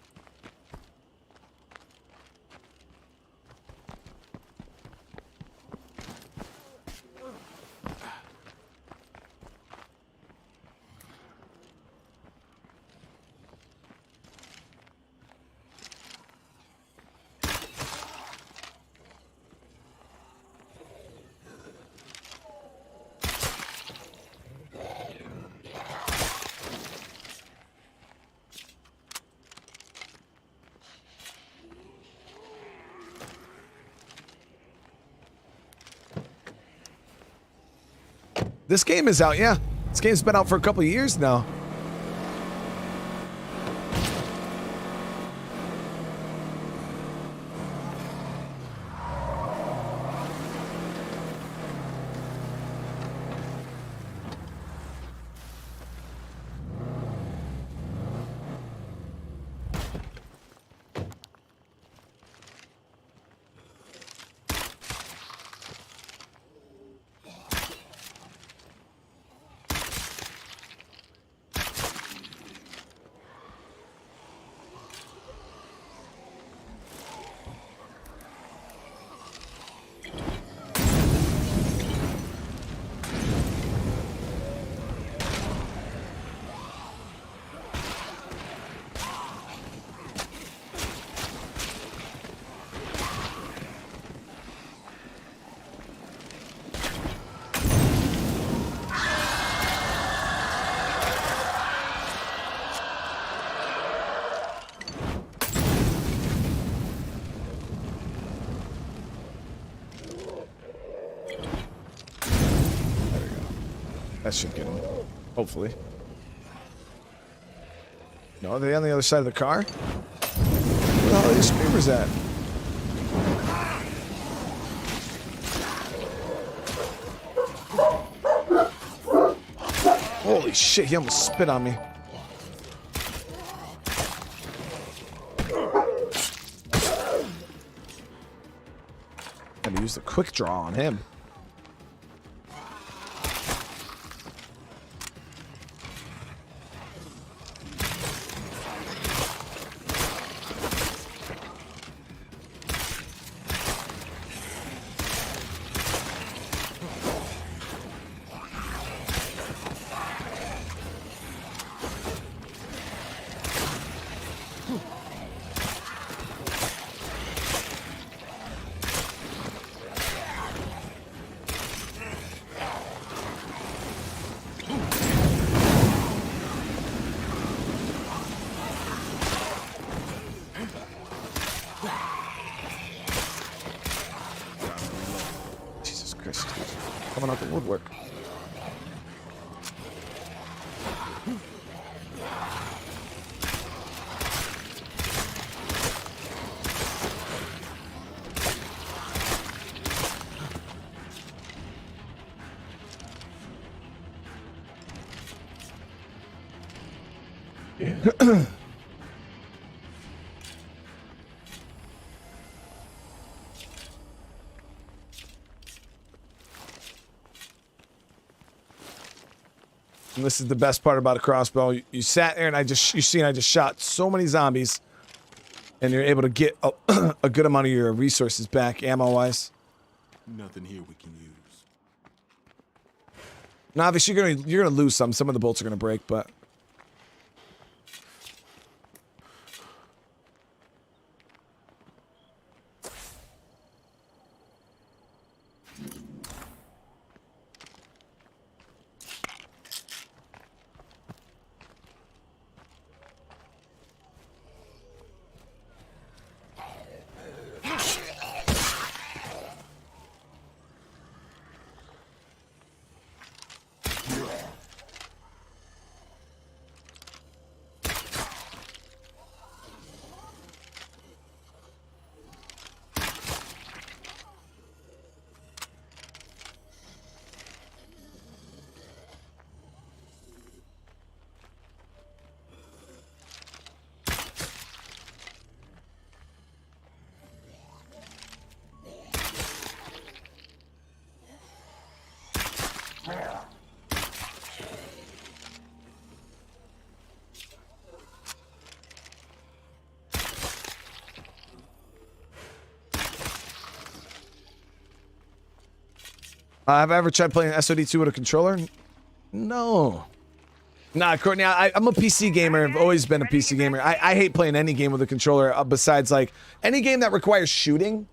This game is out, yeah. This game's been out for a couple of years now. That should get him. Hopefully. No, are they on the other side of the car? Where the hell are these screamers at? Holy Holy shit, he almost spit on me. Had to use the quick draw on him. Coming out the woodwork. And this is the best part about a crossbow. You sat there and I just shot so many zombies, and you're able to get a good amount of your resources back, ammo-wise. Nothing here we can use. Now, obviously, you're gonna lose some. Some of the bolts are gonna break, but. Have I ever tried playing SOD2 with a controller? No. Nah, Courtney, I'm a PC gamer. I've always been a PC gamer. I hate playing any game with a controller besides like any game that requires shooting.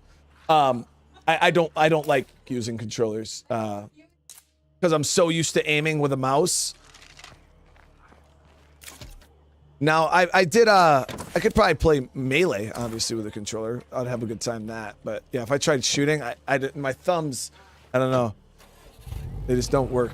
I don't like using controllers because I'm so used to aiming with a mouse. Now I could probably play Melee obviously with a controller. I'd have a good time that. But yeah, if I tried shooting, my thumbs, I don't know. They just don't work.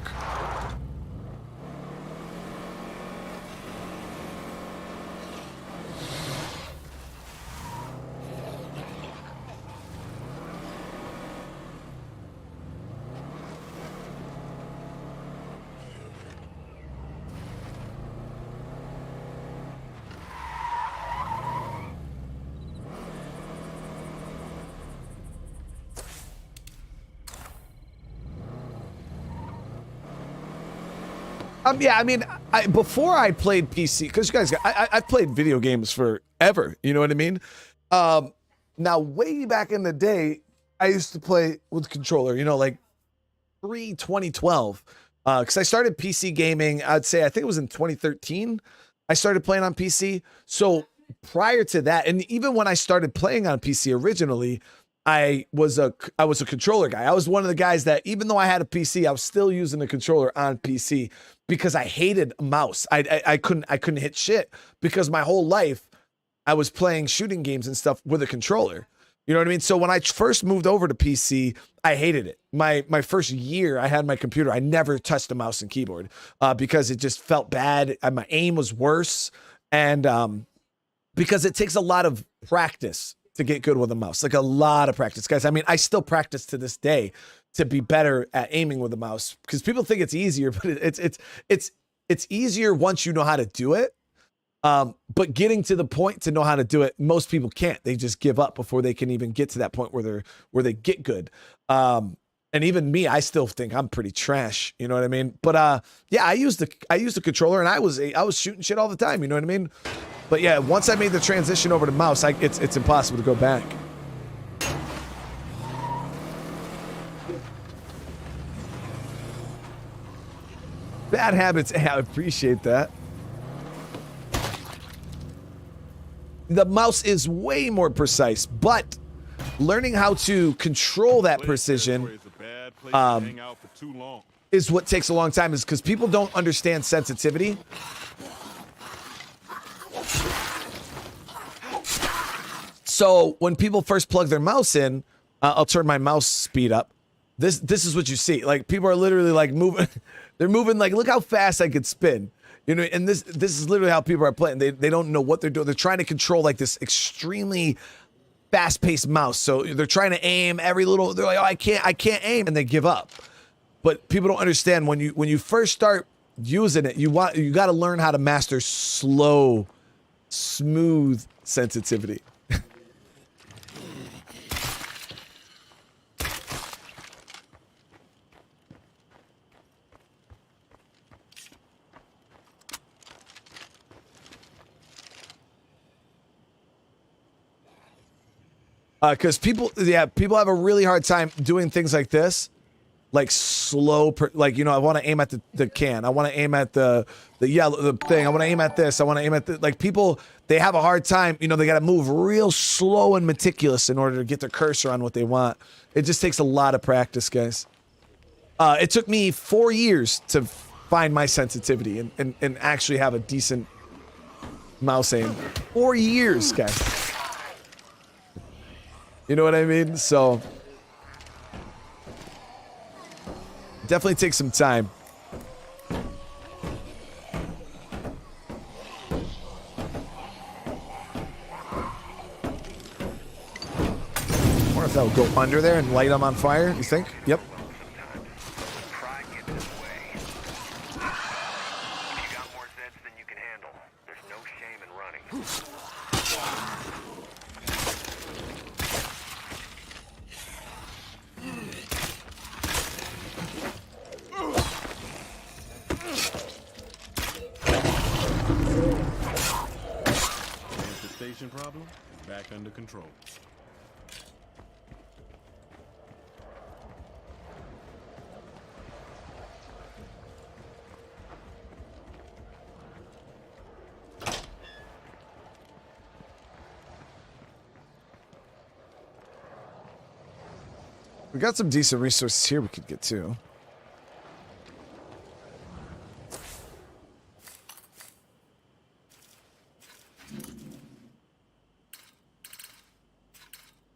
Yeah, I mean, before I played PC, because you guys, I've played video games forever. You know what I mean? Now, way back in the day, I used to play with controller. You know, like pre-2012, because I started PC gaming. I'd say I think it was in 2013. I started playing on PC. So prior to that, and even when I started playing on PC originally, I was a controller guy. I was one of the guys that even though I had a PC, I was still using the controller on PC because I hated a mouse. I couldn't hit shit because my whole life I was playing shooting games and stuff with a controller. You know what I mean? So when I first moved over to PC, I hated it. My first year I had my computer, I never touched a mouse and keyboard because it just felt bad. My aim was worse, and because it takes a lot of practice to get good with a mouse, like a lot of practice, guys. I mean, I still practice to this day to be better at aiming with a mouse because people think it's easier, but it's it's easier once you know how to do it. But getting to the point to know how to do it, most people can't. They just give up before they can even get to that point where they get good. And even me, I still think I'm pretty trash. You know what I mean? But yeah, I used the controller, and I was shooting shit all the time. You know what I mean? But yeah, once I made the transition over to mouse, it's impossible to go back. Bad habits. I appreciate that. The mouse is way more precise, but learning how to control that precision is what takes a long time, is because people don't understand sensitivity. So when people first plug their mouse in, I'll turn my mouse speed up. This is what you see. Like, people are literally like moving. They're moving like, look how fast I could spin. You know, and this is literally how people are playing. They don't know what they're doing. They're trying to control like this extremely fast-paced mouse. So they're trying to aim every little. They're like, oh, I can't aim, and they give up. But people don't understand when you first start using it, you got to learn how to master slow, smooth sensitivity. Because people have a really hard time doing things like this, like slow, like, you know, I want to aim at the can, I want to aim at the yellow, the thing, I want to aim at this, I want to aim at the, like, people, they have a hard time, you know, they got to move real slow and meticulous in order to get their cursor on what they want. It just takes a lot of practice, guys. It took me 4 years to find my sensitivity and actually have a decent mouse aim. 4 years, guys. You know what I mean? So definitely take some time. I wonder if that would go under there and light them on fire, you think? Yep. Infestation problem back under control. We got some decent resources here we could get to.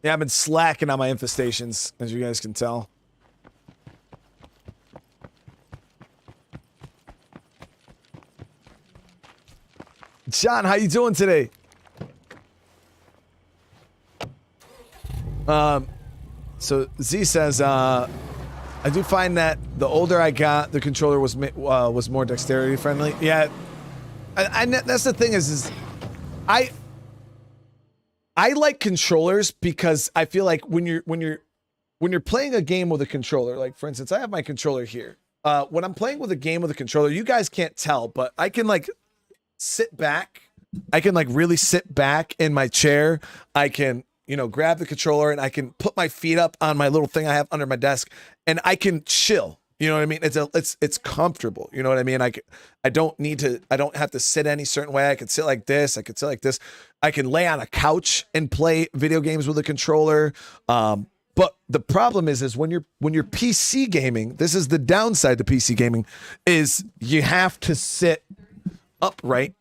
Yeah, I've been slacking on my infestations, as you guys can tell. John, how you doing today? So Z says, I do find that the older I got, the controller was more dexterity friendly. Yeah, I that's the thing is I like controllers because I feel like when you're playing a game with a controller, like for instance, I have my controller here. When I'm playing with a game with a controller, you guys can't tell, but I can like sit back. I can like really sit back in my chair. I can, you know, grab the controller and I can put my feet up on my little thing I have under my desk and I can chill. You know what I mean? It's comfortable. You know what I mean? I don't have to sit any certain way. I can sit like this. I can sit like this. I can lay on a couch and play video games with a controller. But the problem is when you're PC gaming, this is the downside to PC gaming, is you have to sit upright,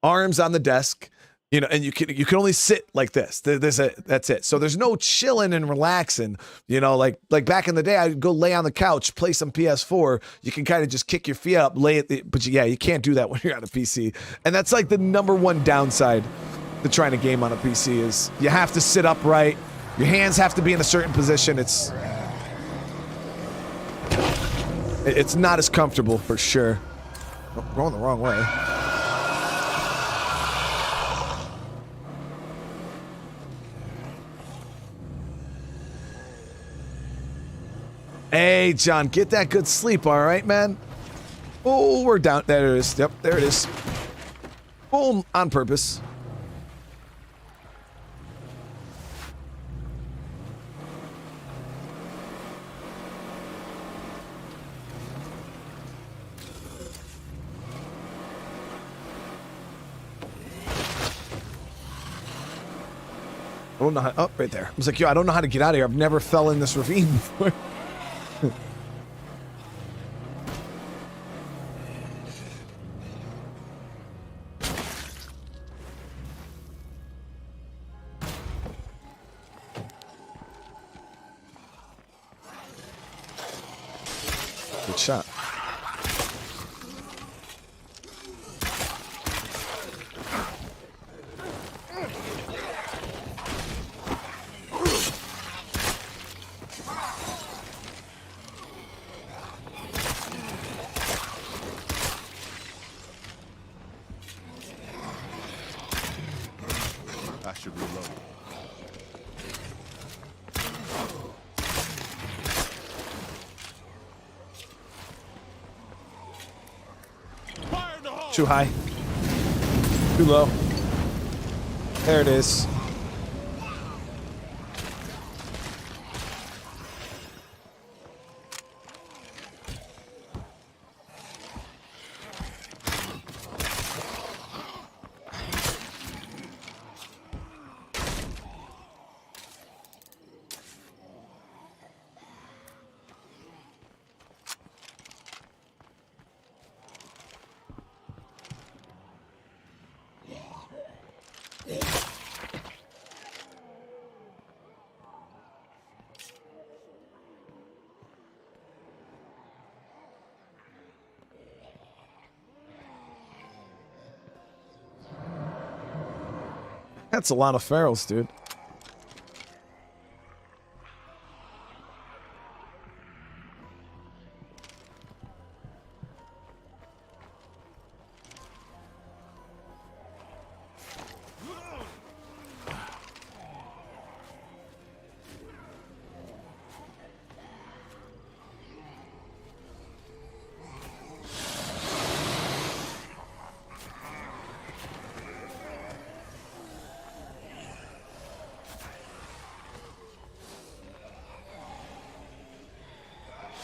arms on the desk. You know, and you can only sit like this. That's it. So there's no chilling and relaxing. You know, like back in the day, I'd go lay on the couch, play some PS4. You can kind of just kick your feet up, lay it. But yeah, you can't do that when you're on a PC. And that's like the number1 downside to trying to game on a PC is you have to sit upright. Your hands have to be in a certain position. It's not as comfortable for sure. Oh, going the wrong way. Hey, John, get that good sleep, all right, man? Oh, we're down. There it is. Yep, there it is. Boom, on purpose. I don't know how. Oh, right there. I was like, yo, I don't know how to get out of here. I've never fell in this ravine before. Good shot. I should reload. Fire in the hole! Too high. Too low. There it is. That's a lot of ferals, dude.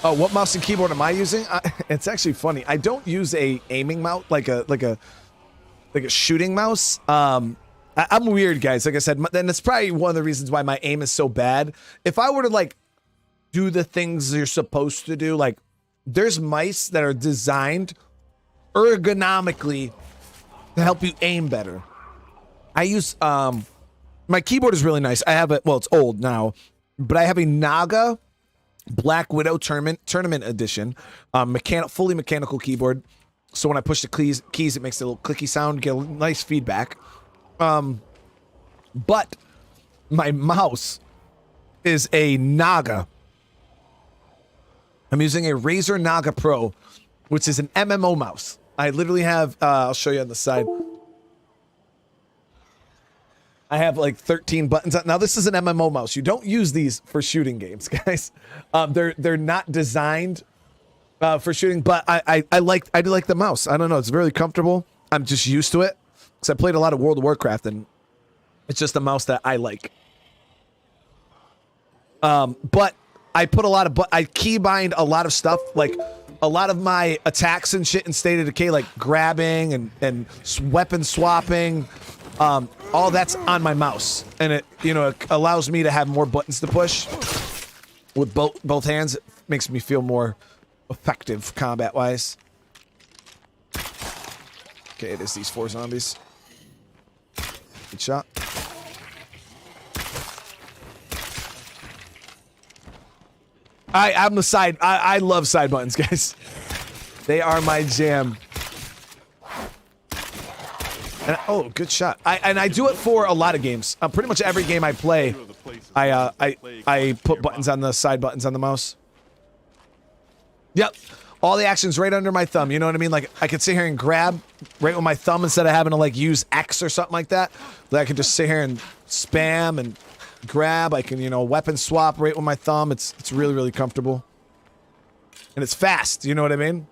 Oh, what mouse and keyboard am I using? It's actually funny. I don't use a aiming mouse, like a shooting mouse. I'm weird, guys. Like I said, then it's probably one of the reasons why my aim is so bad. If I were to like do the things you're supposed to do, like there's mice that are designed ergonomically to help you aim better. I use my keyboard is really nice. I have it. Well, it's old now, but I have a Naga Black Widow Tournament Edition, fully mechanical keyboard. So when I push the keys, it makes a little clicky sound, get a nice feedback. But my mouse is a Naga. I'm using a Razer Naga Pro, which is an MMO mouse. I literally have, I'll show you on the side. I have like 13 buttons. Now this is an MMO mouse. You don't use these for shooting games, guys. They're not designed for shooting, but I do like the mouse. I don't know. It's very comfortable. I'm just used to it because I played a lot of World of Warcraft, and it's just a mouse that I like. But I put a lot of I keybind a lot of stuff, like a lot of my attacks and shit in State of Decay, like grabbing and weapon swapping. All that's on my mouse, and it allows me to have more buttons to push with both hands. It makes me feel more effective combat wise. Okay, it is these 4 zombies. Good shot. I'm the side. I love side buttons, guys. They are my jam. And, oh, good shot. I do it for a lot of games. Pretty much every game I play, I put buttons on the side buttons on the mouse. Yep. all the actions right under my thumb. You know what I mean? Like I could sit here and grab right with my thumb instead of having to like use X or something like that. Like I could just sit here and spam and grab. I can, you know, weapon swap right with my thumb. It's really, really comfortable. And it's fast. You know what I mean?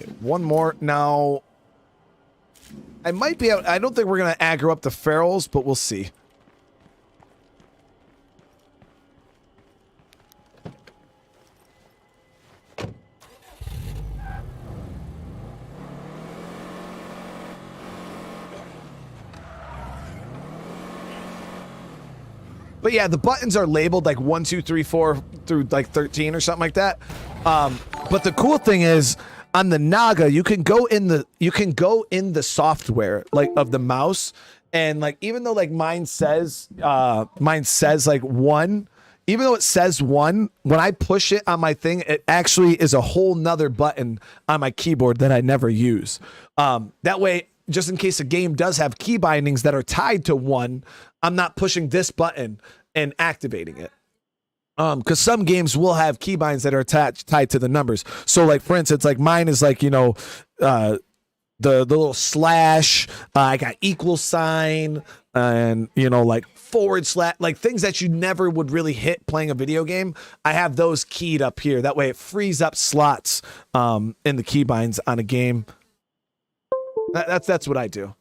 Okay, one more. Now, I might be out. I don't think we're going to aggro up the ferals, but we'll see. But yeah, the buttons are labeled like 1, 2, 3, 4 through like 13 or something like that. But the cool thing is on the Naga, you can go in the software like of the mouse, and like even though like mine says like 1, even though it says 1, when I push it on my thing, it actually is a whole nother button on my keyboard that I never use. That way, just in case a game does have key bindings that are tied to 1, I'm not pushing this button and activating it. Because some games will have keybinds that are tied to the numbers. So, like for instance, like mine is like, you know, the little slash. I got equal sign, and you know, like forward slash, like things that you never would really hit playing a video game. I have those keyed up here. That way, it frees up slots in the keybinds on a game. That's what I do.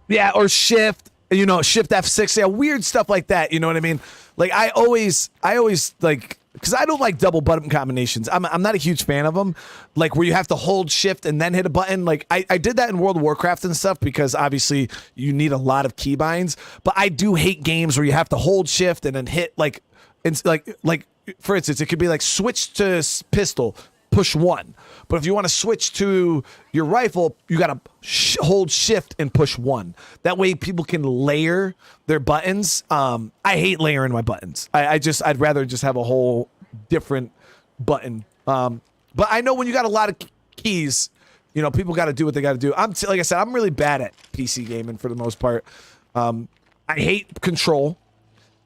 Yeah, or shift, you know, shift F6, yeah, weird stuff like that, you know what I mean? Like, I always, like, because I don't like double button combinations. I'm not a huge fan of them, like, where you have to hold shift and then hit a button. Like, I did that in World of Warcraft and stuff because, obviously, you need a lot of keybinds, but I do hate games where you have to hold shift and then hit, like, for instance, it could be like, switch to pistol, push 1. But if you want to switch to your rifle, you got to hold shift and push 1. That way people can layer their buttons. I hate layering my buttons. I'd rather just have a whole different button. But I know when you got a lot of keys, you know, people got to do what they got to do. Like I said, I'm really bad at PC gaming for the most part. I hate control.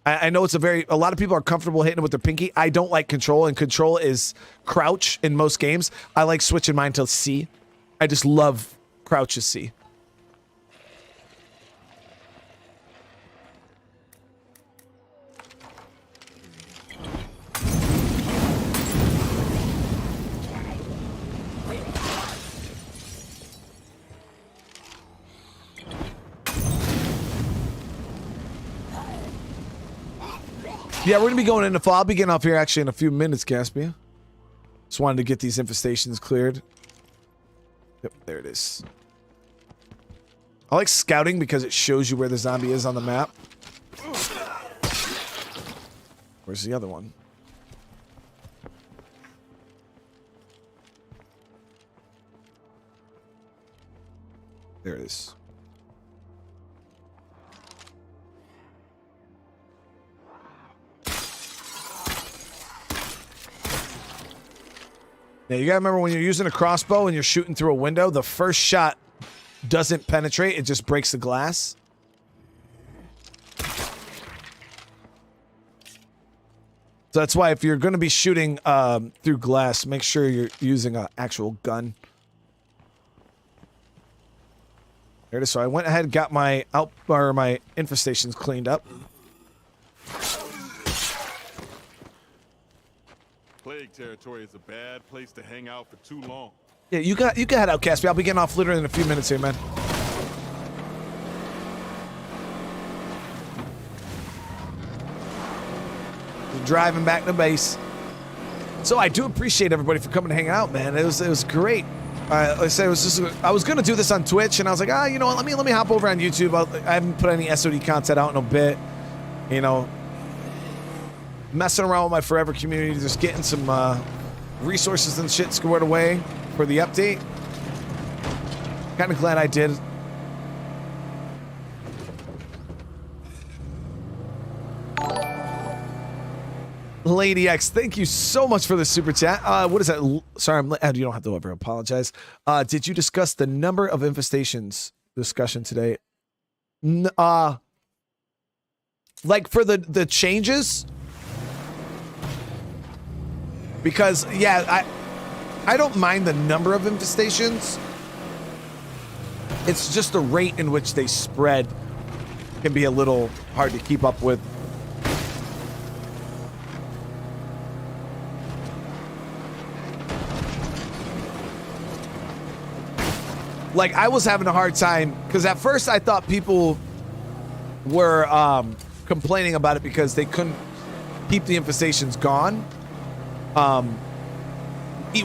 I know a lot of people are comfortable hitting it with their pinky. I don't like control, and control is crouch in most games. I like switching mine to C. I just love crouch as C. Yeah, we're going to be going into fall. I'll be getting off here actually in a few minutes, Caspia. Just wanted to get these infestations cleared. Yep, there it is. I like scouting because it shows you where the zombie is on the map. Where's the other one? There it is. Yeah, you gotta remember when you're using a crossbow and you're shooting through a window, the first shot doesn't penetrate, it just breaks the glass. So that's why if you're gonna be shooting through glass, make sure you're using an actual gun. There it is. So I went ahead and got my my infestations cleaned up. Plague territory is a bad place to hang out for too long. Yeah, you can head out, Caspy. I'll be getting off literally in a few minutes here, man. Driving back to base. So I do appreciate everybody for coming to hang out, man. It was great. Like I said, I was gonna do this on Twitch, and I was like, you know what? Let me hop over on YouTube. I haven't put any SOD content out in a bit. You know, messing around with my forever community, just getting some resources and shit squared away for the update. Kind of glad I did. Lady X, thank you so much for the super chat. What is that? Sorry, you don't have to ever apologize. Did you discuss the number of infestations discussion today? Like for the changes? Because yeah, I don't mind the number of infestations. It's just the rate in which they spread can be a little hard to keep up with. Like, I was having a hard time, because at first I thought people were complaining about it because they couldn't keep the infestations gone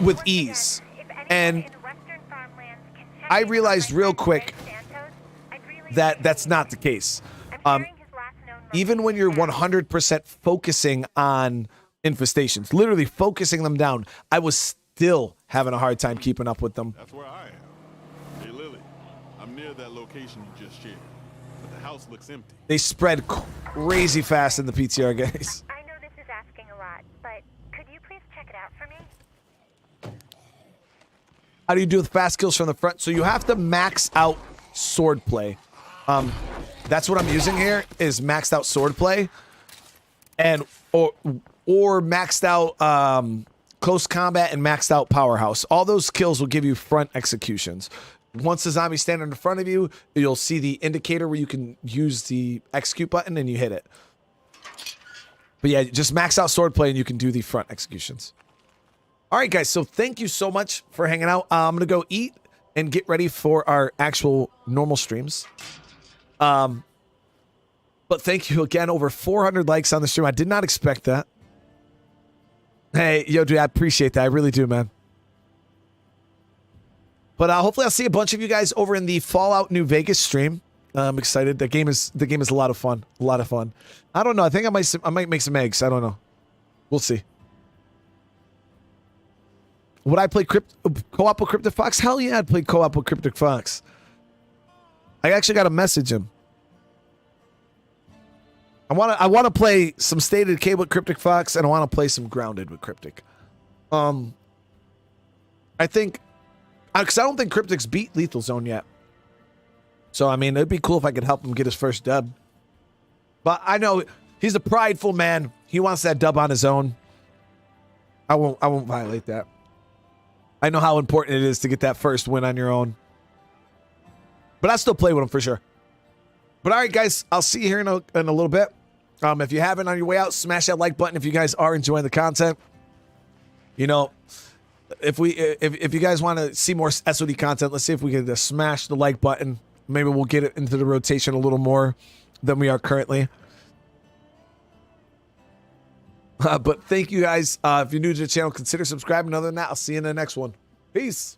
with ease. And I realized real quick that that's not the case. Even when you're 100% focusing on infestations, literally focusing them down, I was still having a hard time keeping up with them. That's where I am. Hey, Lily, I'm near that location you just shared, but the house looks empty. They spread crazy fast in the PTR, guys. I know this is asking a lot, but could you please check it out for me? How do you do the fast kills from the front? So you have to max out swordplay. That's what I'm using here is maxed out swordplay, and or maxed out close combat and maxed out powerhouse. All those kills will give you front executions. Once the zombie standing in front of you, you'll see the indicator where you can use the execute button and you hit it. But yeah, just max out swordplay and you can do the front executions. All right, guys, so thank you so much for hanging out. I'm going to go eat and get ready for our actual normal streams. But thank you again. Over 400 likes on the stream. I did not expect that. Hey, yo, dude, I appreciate that. I really do, man. But hopefully I'll see a bunch of you guys over in the Fallout New Vegas stream. I'm excited. The game is a lot of fun. A lot of fun. I don't know. I think I might make some eggs. I don't know. We'll see. Would I play co-op with Cryptic Fox? Hell yeah, I'd play co-op with Cryptic Fox. I actually got to message him. I want to play some State of Decay with Cryptic Fox, and I want to play some Grounded with Cryptic. I think, because I don't think Cryptic's beat Lethal Zone yet. So I mean, it'd be cool if I could help him get his first dub. But I know he's a prideful man. He wants that dub on his own. I won't violate that. I know how important it is to get that first win on your own. But I still play with him for sure. But all right, guys, I'll see you here in a little bit. If you haven't on your way out, smash that like button if you guys are enjoying the content. You know, if you guys want to see more SOD content, let's see if we can just smash the like button. Maybe we'll get it into the rotation a little more than we are currently. But thank you guys. If you're new to the channel, consider subscribing. Other than that, I'll see you in the next one. Peace.